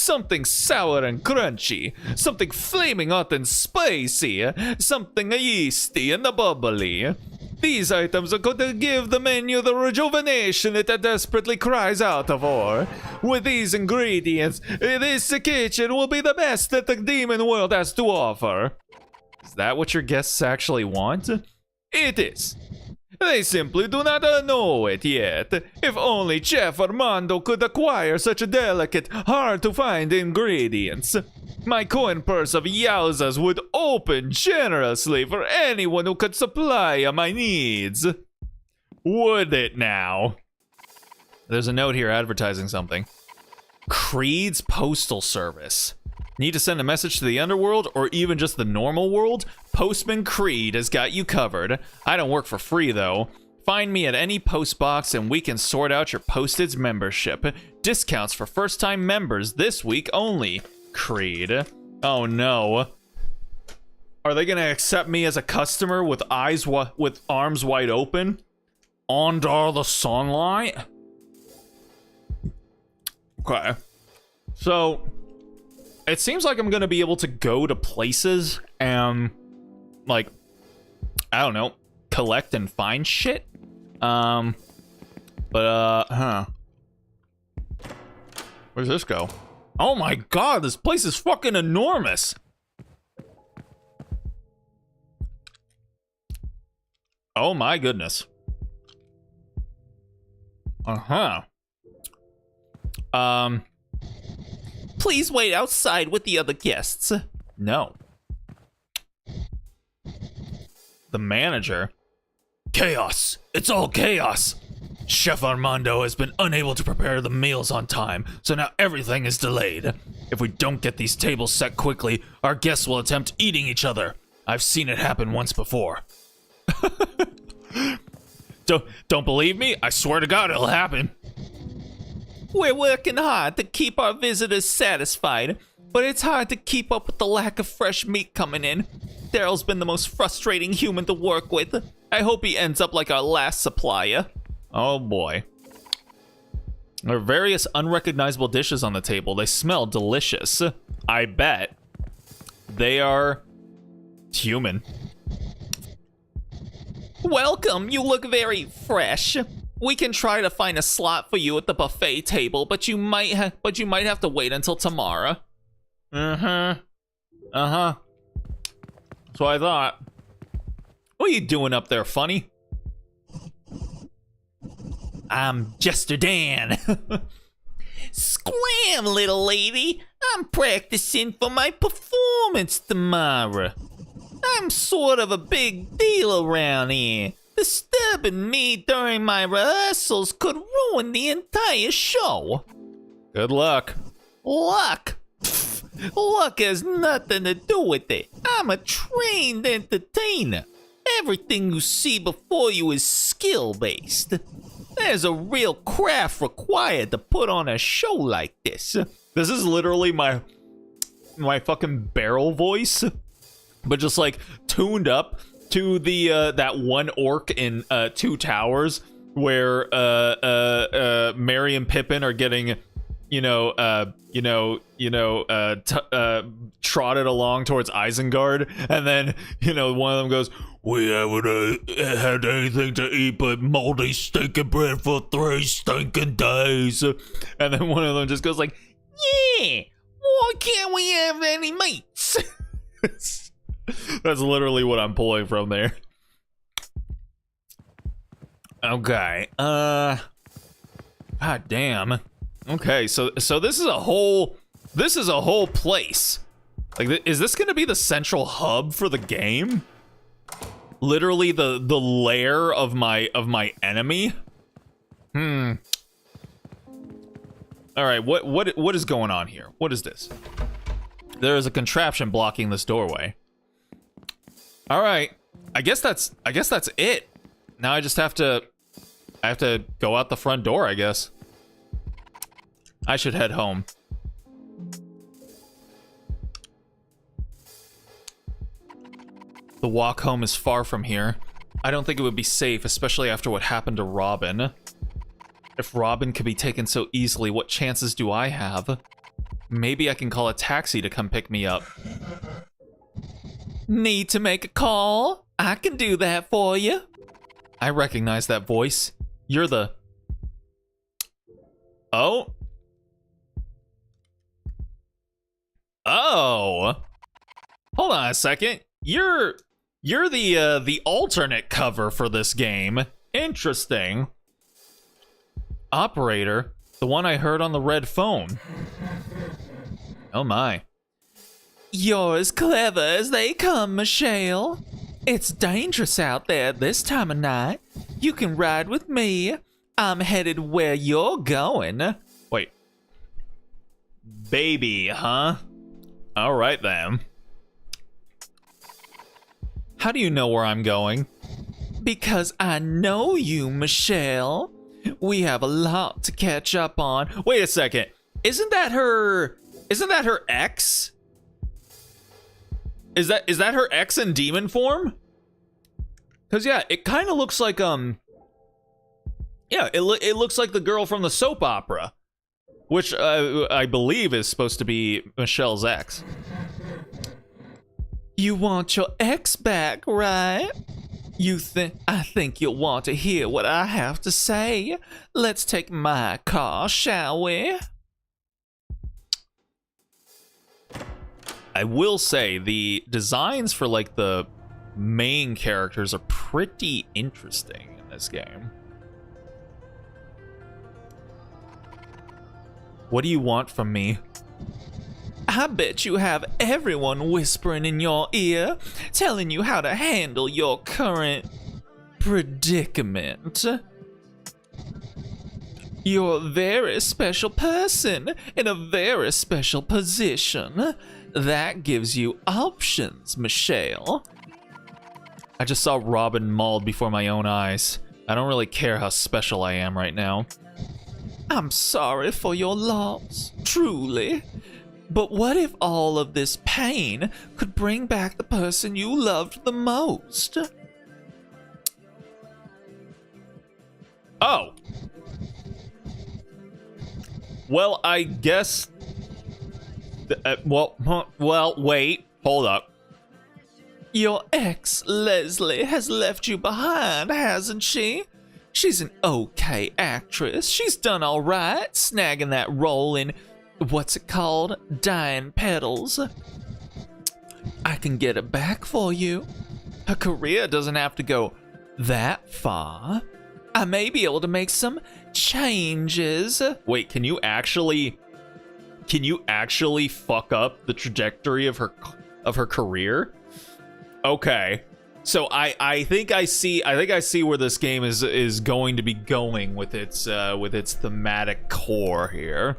Speaker 1: something sour and crunchy, something flaming hot and spicy, something yeasty and bubbly. These items are going to give the menu the rejuvenation it desperately cries out for. With these ingredients, this kitchen will be the best that the demon world has to offer. Is that what your guests actually want? It is. They simply do not know it yet. If only Chef Armando could acquire such delicate, hard-to-find ingredients. My coin purse of yowzas would open generously for anyone who could supply my needs. Would it now? There's a note here advertising something. Creed's Postal Service. Need to send a message to the underworld or even just the normal world? Postman Creed has got you covered. I don't work for free though. Find me at any post box and we can sort out your postage membership. Discounts for first-time members this week only. Creed. Oh no. Are they gonna accept me as a customer with with arms wide open? Under the sunlight? Okay. So it seems like I'm gonna be able to go to places and, like, I don't know, collect and find shit. Where's this go? Oh my god, this place is fucking enormous. Oh my goodness.
Speaker 3: Please wait outside with the other guests.
Speaker 1: No. The manager. Chaos! It's all chaos! Chef Armando has been unable to prepare the meals on time, so now everything is delayed. If we don't get these tables set quickly, our guests will attempt eating each other. I've seen it happen once before. Don't believe me? I swear to God it'll happen.
Speaker 3: We're working hard to keep our visitors satisfied, but it's hard to keep up with the lack of fresh meat coming in. Daryl's been the most frustrating human to work with. I hope he ends up like our last supplier.
Speaker 1: Oh boy. There are various unrecognizable dishes on the table. They smell delicious. I bet they are human.
Speaker 3: Welcome, you look very fresh. We can try to find a slot for you at the buffet table, but you might have to wait until tomorrow.
Speaker 1: That's what I thought. What are you doing up there, funny? I'm Jester Dan.
Speaker 3: Scram, little lady. I'm practicing for my performance tomorrow. I'm sort of a big deal around here. Disturbing me during my rehearsals could ruin the entire show.
Speaker 1: Good luck.
Speaker 3: Luck? Pfft, luck has nothing to do with it. I'm a trained entertainer. Everything you see before you is skill-based. There's a real craft required to put on a show like this.
Speaker 1: This is literally my fucking barrel voice, but just like tuned up to the that one orc in Two Towers where Merry and Pippin are getting trotted along towards Isengard, and then one of them goes, "We haven't had anything to eat but moldy stinking bread for 3 stinking days," and then one of them just goes like,
Speaker 3: "Yeah, why can't we have any meats?"
Speaker 1: That's literally what I'm pulling from there. Okay. God damn. Okay, so this is a whole place. Like, is this gonna be the central hub for the game? Literally the lair of my enemy? All right, what is going on here? What is this? There is a contraption blocking this doorway. All right, I guess that's it. Now I just have to go out the front door, I guess. I should head home. The walk home is far from here. I don't think it would be safe, especially after what happened to Robin. If Robin could be taken so easily, what chances do I have? Maybe I can call a taxi to come pick me up.
Speaker 3: Need to make a call? I can do that for you.
Speaker 1: I recognize that voice. You're the... Oh? Oh! Hold on a second. You're the alternate cover for this game. Interesting. Operator, the one I heard on the red phone. Oh my.
Speaker 3: You're as clever as they come, Michelle. It's dangerous out there this time of night. You can ride with me. I'm headed where you're going.
Speaker 1: Wait. Baby, huh? Alright then. How do you know where I'm going?
Speaker 3: Because I know you, Michelle. We have a lot to catch up on.
Speaker 1: Wait a second. Isn't that her ex? Is that her ex in demon form? Cause yeah, it kind of looks like yeah, it looks like the girl from the soap opera, which I believe is supposed to be Michelle's ex.
Speaker 3: You want your ex back, right? I think you'll want to hear what I have to say. Let's take my car, shall we?
Speaker 1: I will say the designs for like the main characters are pretty interesting in this game. What do you want from me?
Speaker 3: I bet you have everyone whispering in your ear, telling you how to handle your current predicament. You're a very special person in a very special position. That gives you options, Michelle.
Speaker 1: I just saw Robin mauled before my own eyes. I don't really care how special I am right now.
Speaker 3: I'm sorry for your loss, truly. But what if all of this pain could bring back the person you loved the most?
Speaker 1: Oh. Well, I guess... well, wait. Hold up.
Speaker 3: Your ex, Leslie, has left you behind, hasn't she? She's an okay actress. She's done all right, snagging that role in... what's it called? Dying Petals. I can get it back for you. Her career doesn't have to go that far. I may be able to make some changes.
Speaker 1: Wait, can you actually fuck up the trajectory of her career? Okay. So I think I see where this game is going to be going with its thematic core here.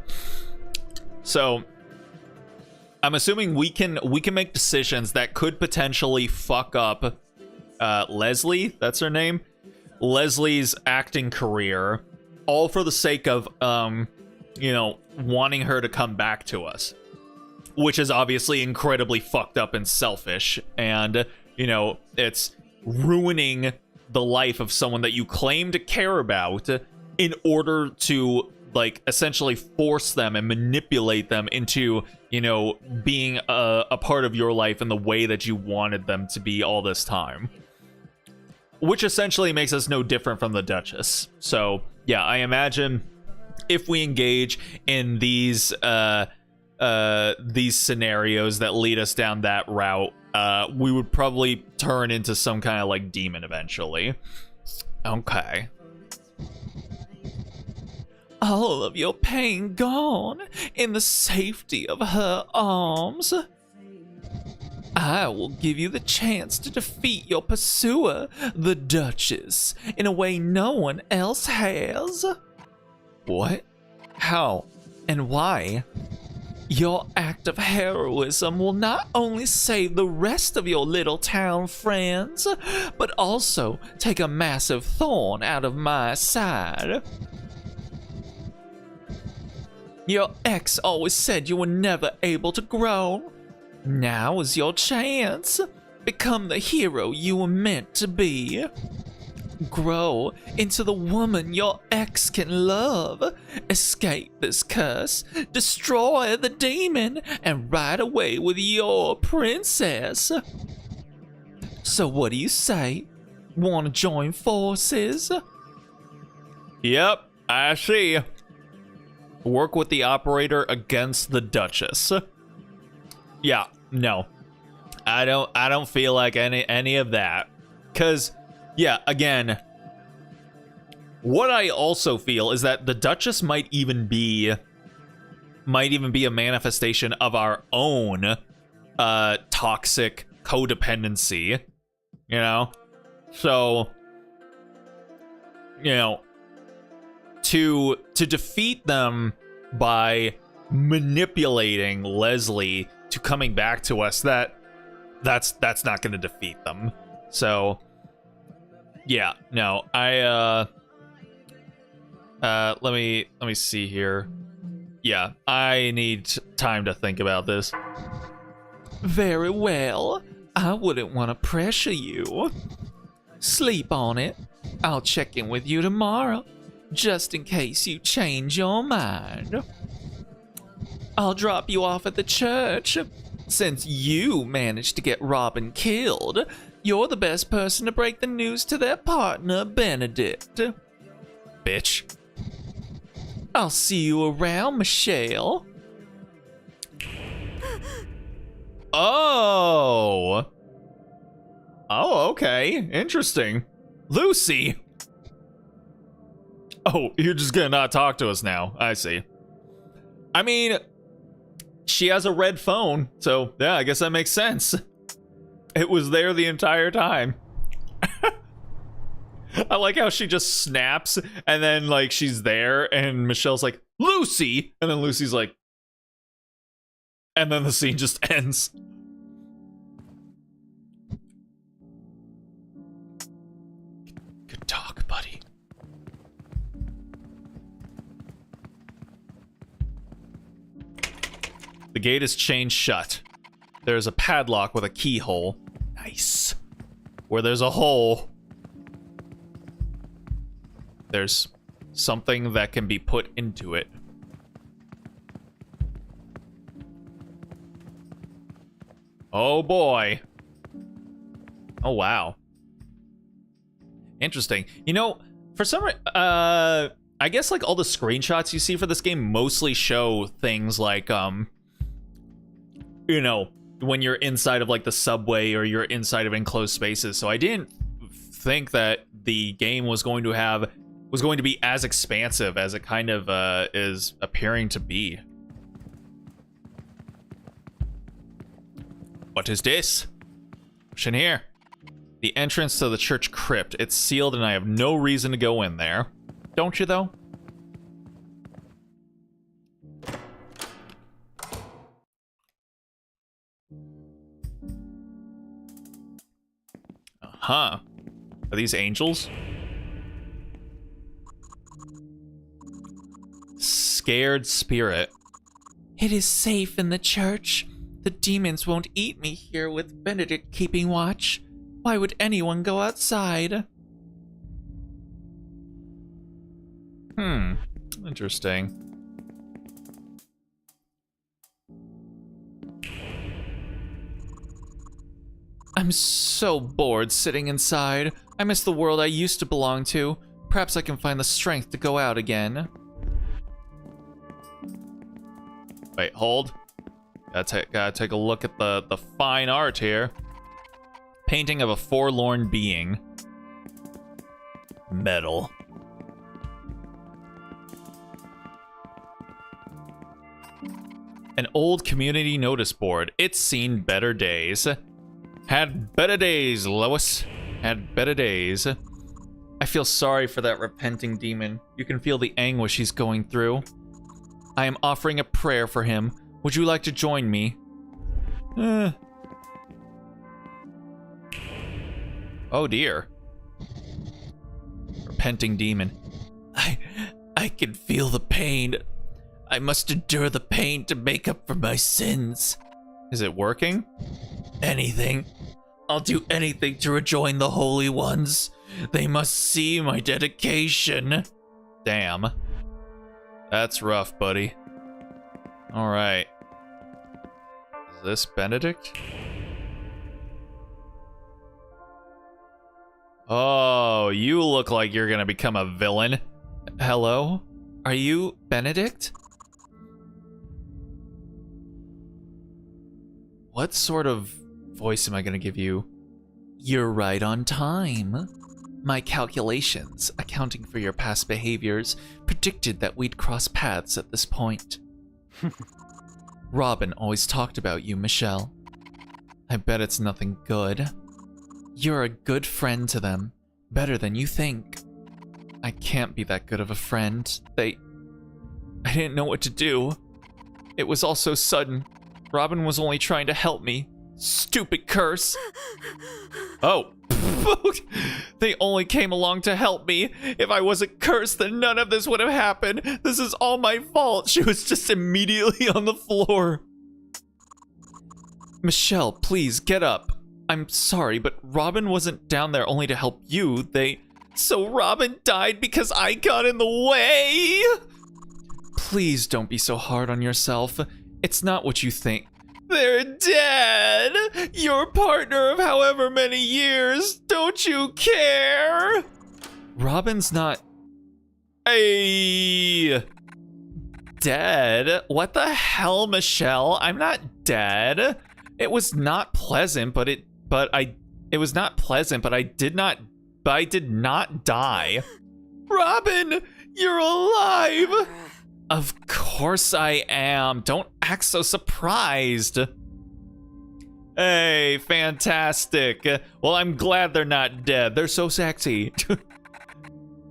Speaker 1: So I'm assuming we can make decisions that could potentially fuck up Leslie, that's her name, Leslie's acting career, all for the sake of wanting her to come back to us, which is obviously incredibly fucked up and selfish, and it's ruining the life of someone that you claim to care about in order to like essentially force them and manipulate them into being a part of your life in the way that you wanted them to be all this time, which essentially makes us no different from the Duchess. So yeah, I imagine if we engage in these scenarios that lead us down that route, we would probably turn into some kind of like demon eventually. Okay.
Speaker 3: All of your pain gone in the safety of her arms. I will give you the chance to defeat your pursuer, the Duchess, in a way no one else has.
Speaker 1: What? How?
Speaker 3: And why? Your act of heroism will not only save the rest of your little town friends, but also take a massive thorn out of my side. Your ex always said you were never able to grow. Now is your chance. Become the hero you were meant to be. Grow into the woman your ex can love. Escape this curse, destroy the demon, and ride away with your princess. So what do you say? Want to join forces?
Speaker 1: Yep, I see. Work with the operator against the Duchess. Yeah, no. I don't feel like any of that. 'Cause yeah, again, what I also feel is that the Duchess might even be a manifestation of our own toxic codependency, you know? So, you know, to defeat them by manipulating Leslie to coming back to us, that's not going to defeat them. So, yeah, no, let me see here. Yeah, I need time to think about this.
Speaker 3: Very well. I wouldn't want to pressure you. Sleep on it. I'll check in with you tomorrow, just in case you change your mind. I'll drop you off at the church. Since you managed to get Robin killed, you're the best person to break the news to their partner, Benedict.
Speaker 1: Bitch.
Speaker 3: I'll see you around, Michelle.
Speaker 1: Oh, okay. Interesting. Lucy. Oh, you're just gonna not talk to us now. I see. I mean, she has a red phone, so yeah, I guess that makes sense. It was there the entire time. I like how she just snaps and then like she's there and Michelle's like, Lucy! And then Lucy's like, and then the scene just ends. Good talk, buddy. The gate is chained shut. There's a padlock with a keyhole. Nice. Where there's a hole, there's something that can be put into it. Oh boy. Oh wow. Interesting. You know, for some I guess like all the screenshots you see for this game mostly show things like you know, when you're inside of like the subway or you're inside of enclosed spaces. So I didn't think that the game was going to be as expansive as it kind of is appearing to be. What is this? What's in here? The entrance to the church crypt. It's sealed and I have no reason to go in there. Don't you though? Huh. Are these angels? Scared spirit.
Speaker 3: It is safe in the church. The demons won't eat me here with Benedict keeping watch. Why would anyone go outside?
Speaker 1: Interesting.
Speaker 3: I'm so bored sitting inside. I miss the world I used to belong to. Perhaps I can find the strength to go out again.
Speaker 1: Wait, hold. Gotta take a look at the fine art here. Painting of a forlorn being. Metal. An old community notice board. It's seen better days. Had better days, Lois. Had better days.
Speaker 3: I feel sorry for that repenting demon. You can feel the anguish he's going through. I am offering a prayer for him. Would you like to join me?
Speaker 1: Oh dear. Repenting demon.
Speaker 3: I can feel the pain. I must endure the pain to make up for my sins.
Speaker 1: Is it working?
Speaker 3: Anything. I'll do anything to rejoin the holy ones.
Speaker 2: They must see my dedication.
Speaker 1: Damn. That's rough, buddy. Alright. Is this Benedict? Oh, you look like you're gonna become a villain. Hello? Are you Benedict? What sort of voice am I gonna give you?
Speaker 3: You're right on time. My calculations, accounting for your past behaviors, predicted that we'd cross paths at this point. Robin always talked about you, Michelle.
Speaker 1: I bet it's nothing good.
Speaker 3: You're a good friend to them, better than you think.
Speaker 1: I can't be that good of a friend. I didn't know what to do. It was all so sudden. Robin was only trying to help me. Stupid curse. Oh. They only came along to help me. If I wasn't cursed, then none of this would have happened. This is all my fault. She was just immediately on the floor. Michelle, please get up. I'm sorry, but Robin wasn't down there only to help you. So Robin died because I got in the way? Please don't be so hard on yourself. It's not what you think. They're dead! Your partner of however many years! Don't you care? Robin's not... Dead? What the hell, Michelle? I'm not dead. It was not pleasant, but I did not die. Robin, you're alive! Of course I am. Don't act so surprised. Hey, fantastic. Well, I'm glad they're not dead. They're so sexy.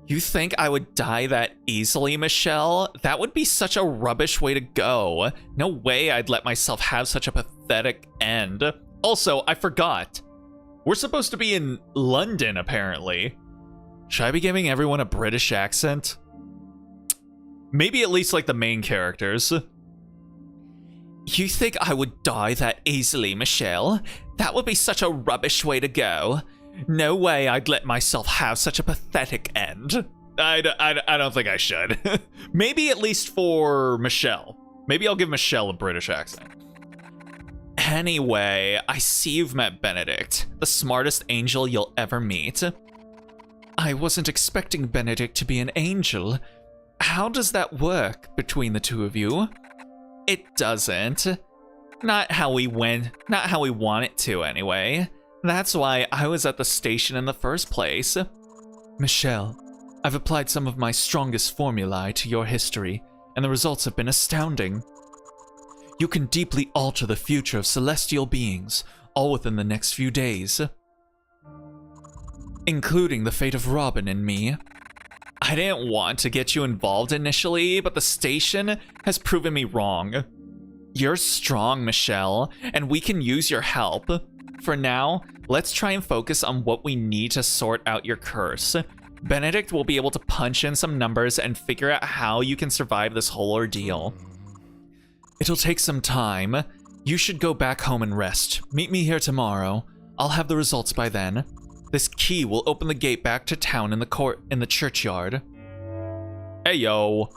Speaker 1: You think I would die that easily, Michelle? That would be such a rubbish way to go. No way I'd let myself have such a pathetic end. Also, I forgot. We're supposed to be in London, apparently. Should I be giving everyone a British accent? Maybe at least like the main characters. You think I would die that easily, Michelle? That would be such a rubbish way to go. No way I'd let myself have such a pathetic end. I don't think I should. Maybe at least for Michelle. Maybe I'll give Michelle a British accent. Anyway, I see you've met Benedict, the smartest angel you'll ever meet. I wasn't expecting Benedict to be an angel. How does that work between the two of you? It doesn't. Not how we want it to, anyway. That's why I was at the station in the first place. Michelle, I've applied some of my strongest formulae to your history, and the results have been astounding. You can deeply alter the future of celestial beings, all within the next few days. Including the fate of Robin and me. I didn't want to get you involved initially, but the station has proven me wrong. You're strong, Michelle, and we can use your help. For now, let's try and focus on what we need to sort out your curse. Benedict will be able to punch in some numbers and figure out how you can survive this whole ordeal. It'll take some time. You should go back home and rest. Meet me here tomorrow. I'll have the results by then. This key will open the gate back to town in the churchyard. Hey yo.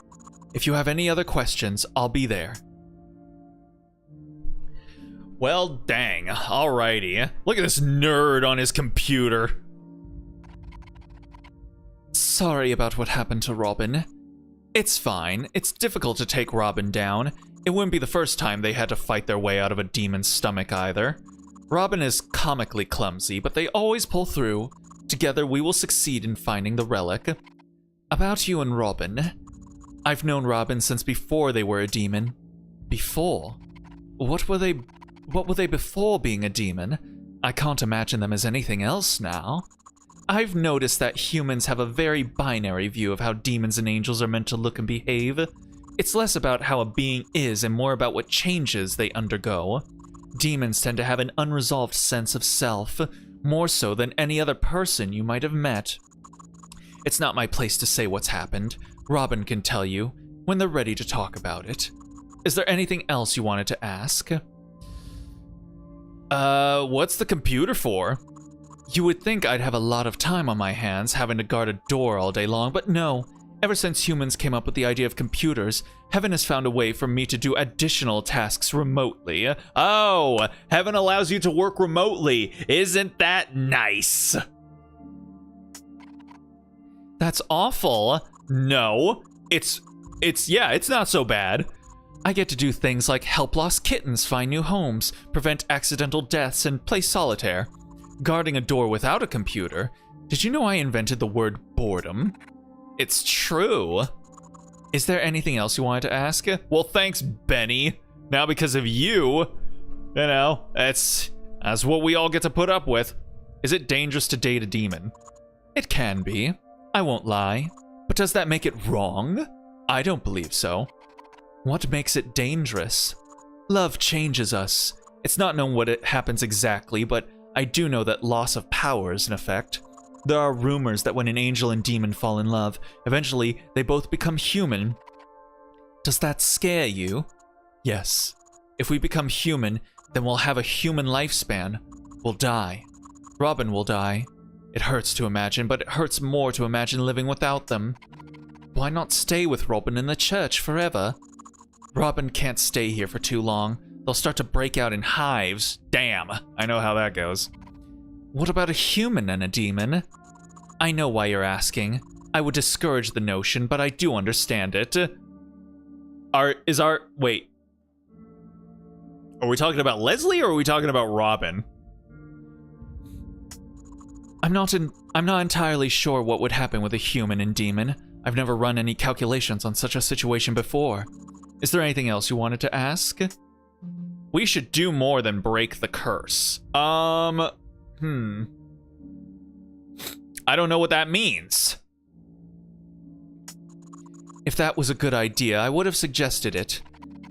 Speaker 1: If you have any other questions, I'll be there. Well, dang. Alrighty. Look at this nerd on his computer. Sorry about what happened to Robin. It's fine. It's difficult to take Robin down. It wouldn't be the first time they had to fight their way out of a demon's stomach either. Robin is comically clumsy, but they always pull through. Together we will succeed in finding the relic. About you and Robin. I've known Robin since before they were a demon. Before? What were they before being a demon? I can't imagine them as anything else now. I've noticed that humans have a very binary view of how demons and angels are meant to look and behave. It's less about how a being is and more about what changes they undergo. Demons tend to have an unresolved sense of self, more so than any other person you might have met. It's not my place to say what's happened. Robin can tell you when they're ready to talk about it. Is there anything else you wanted to ask? What's the computer for? You would think I'd have a lot of time on my hands having to guard a door all day long, but no. Ever since humans came up with the idea of computers, Heaven has found a way for me to do additional tasks remotely. Oh, Heaven allows you to work remotely. Isn't that nice? That's awful. No, it's not so bad. I get to do things like help lost kittens find new homes, prevent accidental deaths, and play solitaire. Guarding a door without a computer. Did you know I invented the word boredom? It's true. Is there anything else you wanted to ask? Well, thanks, Benny. Now because of you, that's what we all get to put up with. Is it dangerous to date a demon? It can be. I won't lie. But does that make it wrong? I don't believe so. What makes it dangerous? Love changes us. It's not known what it happens exactly, but I do know that loss of power is an effect. There are rumors that when an angel and demon fall in love, eventually they both become human. Does that scare you? Yes. If we become human, then we'll have a human lifespan. We'll die. Robin will die. It hurts to imagine, but it hurts more to imagine living without them. Why not stay with Robin in the church forever? Robin can't stay here for too long. They'll start to break out in hives. Damn, I know how that goes. What about a human and a demon? I know why you're asking. I would discourage the notion, but I do understand it. Wait. Are we talking about Leslie or are we talking about Robin? I'm not entirely sure what would happen with a human and demon. I've never run any calculations on such a situation before. Is there anything else you wanted to ask? We should do more than break the curse. I don't know what that means. If that was a good idea, I would have suggested it.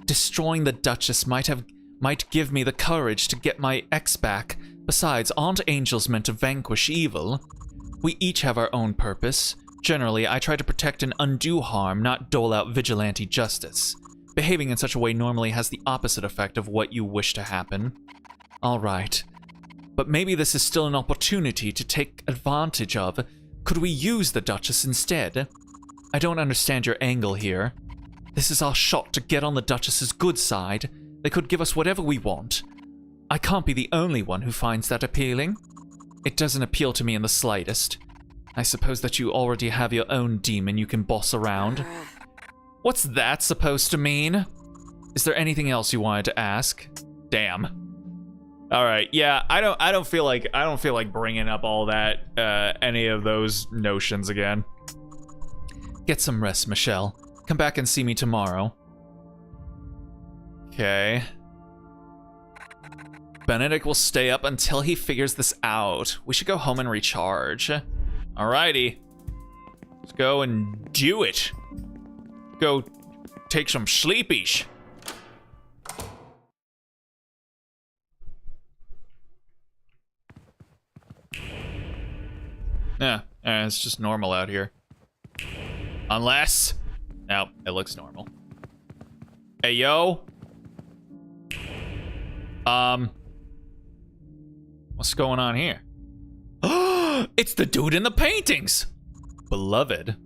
Speaker 1: Destroying the Duchess might give me the courage to get my ex back. Besides, aren't angels meant to vanquish evil? We each have our own purpose. Generally, I try to protect and undo harm, not dole out vigilante justice. Behaving in such a way normally has the opposite effect of what you wish to happen. All right. But maybe this is still an opportunity to take advantage of. Could we use the Duchess instead? I don't understand your angle here. This is our shot to get on the Duchess's good side. They could give us whatever we want. I can't be the only one who finds that appealing. It doesn't appeal to me in the slightest. I suppose that you already have your own demon you can boss around. What's that supposed to mean? Is there anything else you wanted to ask? Damn. All right, yeah, I don't feel like bringing up all that any of those notions again. Get some rest, Michelle. Come back and see me tomorrow. Okay. Benedict will stay up until he figures this out. We should go home and recharge. Alrighty. Let's go and do it. Go take some sleepies. Yeah, it's just normal out here. Unless... Nope, it looks normal. Hey, yo. What's going on here? It's the dude in the paintings! Beloved.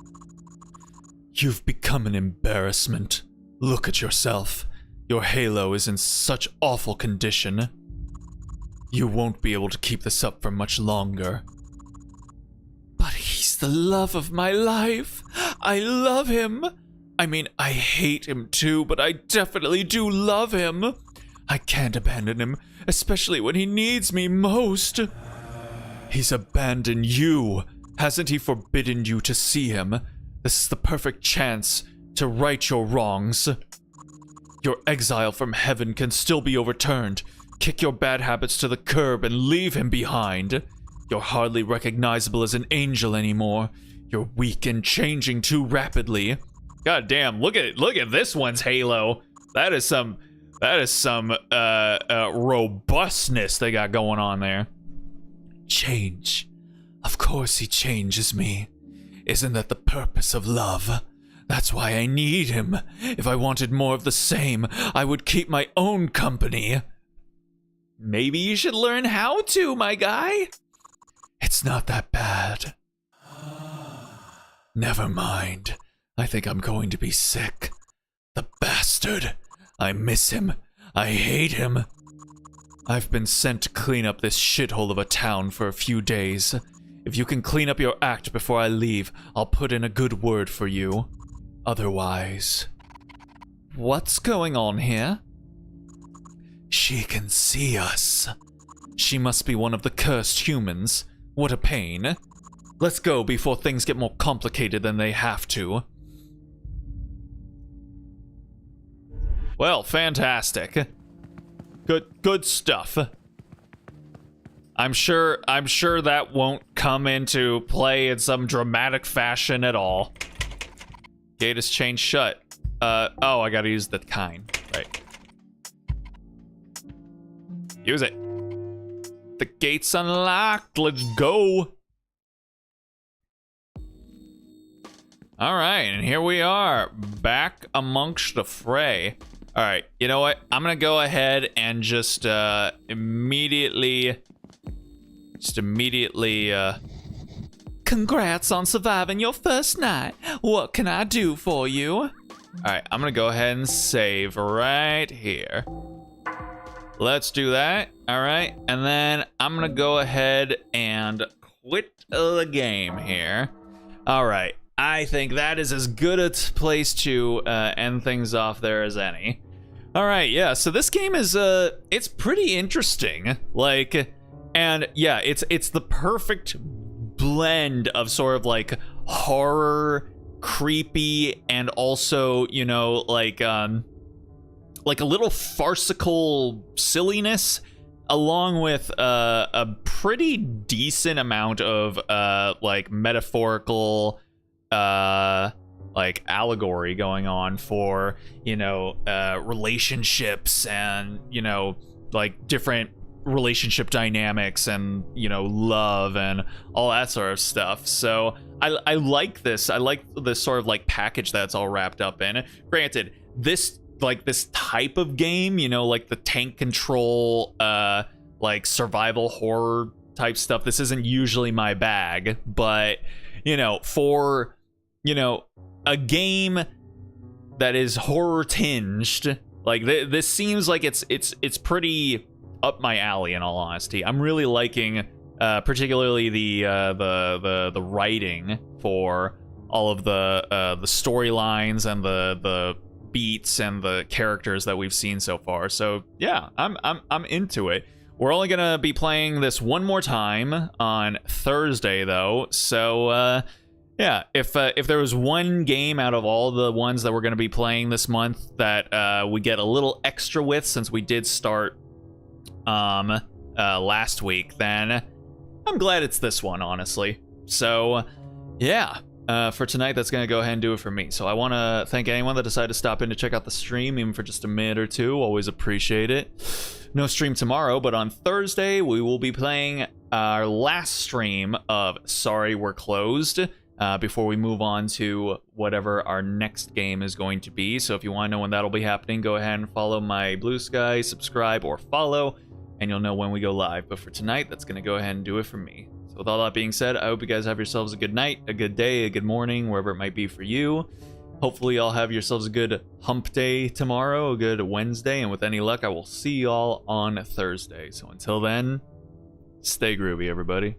Speaker 1: You've become an embarrassment. Look at yourself. Your halo is in such awful condition. You won't be able to keep this up for much longer. But he's the love of my life. I love him. I mean, I hate him too, but I definitely do love him. I can't abandon him, especially when he needs me most. He's abandoned you. Hasn't he forbidden you to see him? This is the perfect chance to right your wrongs. Your exile from heaven can still be overturned. Kick your bad habits to the curb and leave him behind. You're hardly recognizable as an angel anymore. You're weak and changing too rapidly. God damn, look at this one's halo. That is some robustness they got going on there. Change. Of course he changes me. Isn't that the purpose of love? That's why I need him. If I wanted more of the same, I would keep my own company. Maybe you should learn how to, my guy.
Speaker 2: It's not that bad. Never mind. I think I'm going to be sick. The bastard. I miss him. I hate him. I've been sent to clean up this shithole of a town for a few days. If you can clean up your act before I leave, I'll put in a good word for you. Otherwise...
Speaker 1: What's going on here?
Speaker 2: She can see us.
Speaker 1: She must be one of the cursed humans. What a pain. Let's go before things get more complicated than they have to. Well, fantastic. Good stuff. I'm sure that won't come into play in some dramatic fashion at all. Gate is chained shut. Oh, I gotta use the kind. Right. Use it. The gate's unlocked. Let's go. All right, and here we are, back amongst the fray. All right, you know what? I'm gonna go ahead and just immediately. Congrats on surviving your first night. What can I do for you? All right, I'm gonna go ahead and save right here. Let's do that. All right, and then I'm gonna go ahead and quit the game here. All right, I think that is as good a place to end things off there as any. All right, yeah. So this game is it's pretty interesting. Like, and yeah, it's the perfect blend of sort of like horror, creepy, and also, you know, like a little farcical silliness, along with a pretty decent amount of like metaphorical like allegory going on for, you know, relationships and, you know, like different relationship dynamics and, you know, love and all that sort of stuff. So I like this. I like this sort of like package that's all wrapped up in. Granted, this type of game, you know, like the tank control, like survival horror type stuff, this isn't usually my bag, but, you know, for, you know, a game that is horror tinged, like this seems like it's pretty up my alley, in all honesty. I'm really liking particularly the writing for all of the storylines and the beats and the characters that we've seen so far. So yeah, I'm into it. We're only gonna be playing this one more time on Thursday though, so yeah, if there was one game out of all the ones that we're gonna be playing this month that we get a little extra with, since we did start last week, then I'm glad it's this one, honestly. So yeah, for tonight, that's gonna go ahead and do it for me. So I want to thank anyone that decided to stop in to check out the stream, even for just a minute or two. Always appreciate it. No stream tomorrow, but on Thursday we will be playing our last stream of Sorry We're Closed, before we move on to whatever our next game is going to be. So if you want to know when that'll be happening, go ahead and follow my Blue Sky, subscribe or follow, and you'll know when we go live. But for tonight, that's going to go ahead and do it for me. So with all that being said, I hope you guys have yourselves a good night, a good day, a good morning, wherever it might be for you. Hopefully y'all have yourselves a good hump day tomorrow, a good Wednesday, and with any luck, I will see y'all on Thursday. So until then, stay groovy, everybody.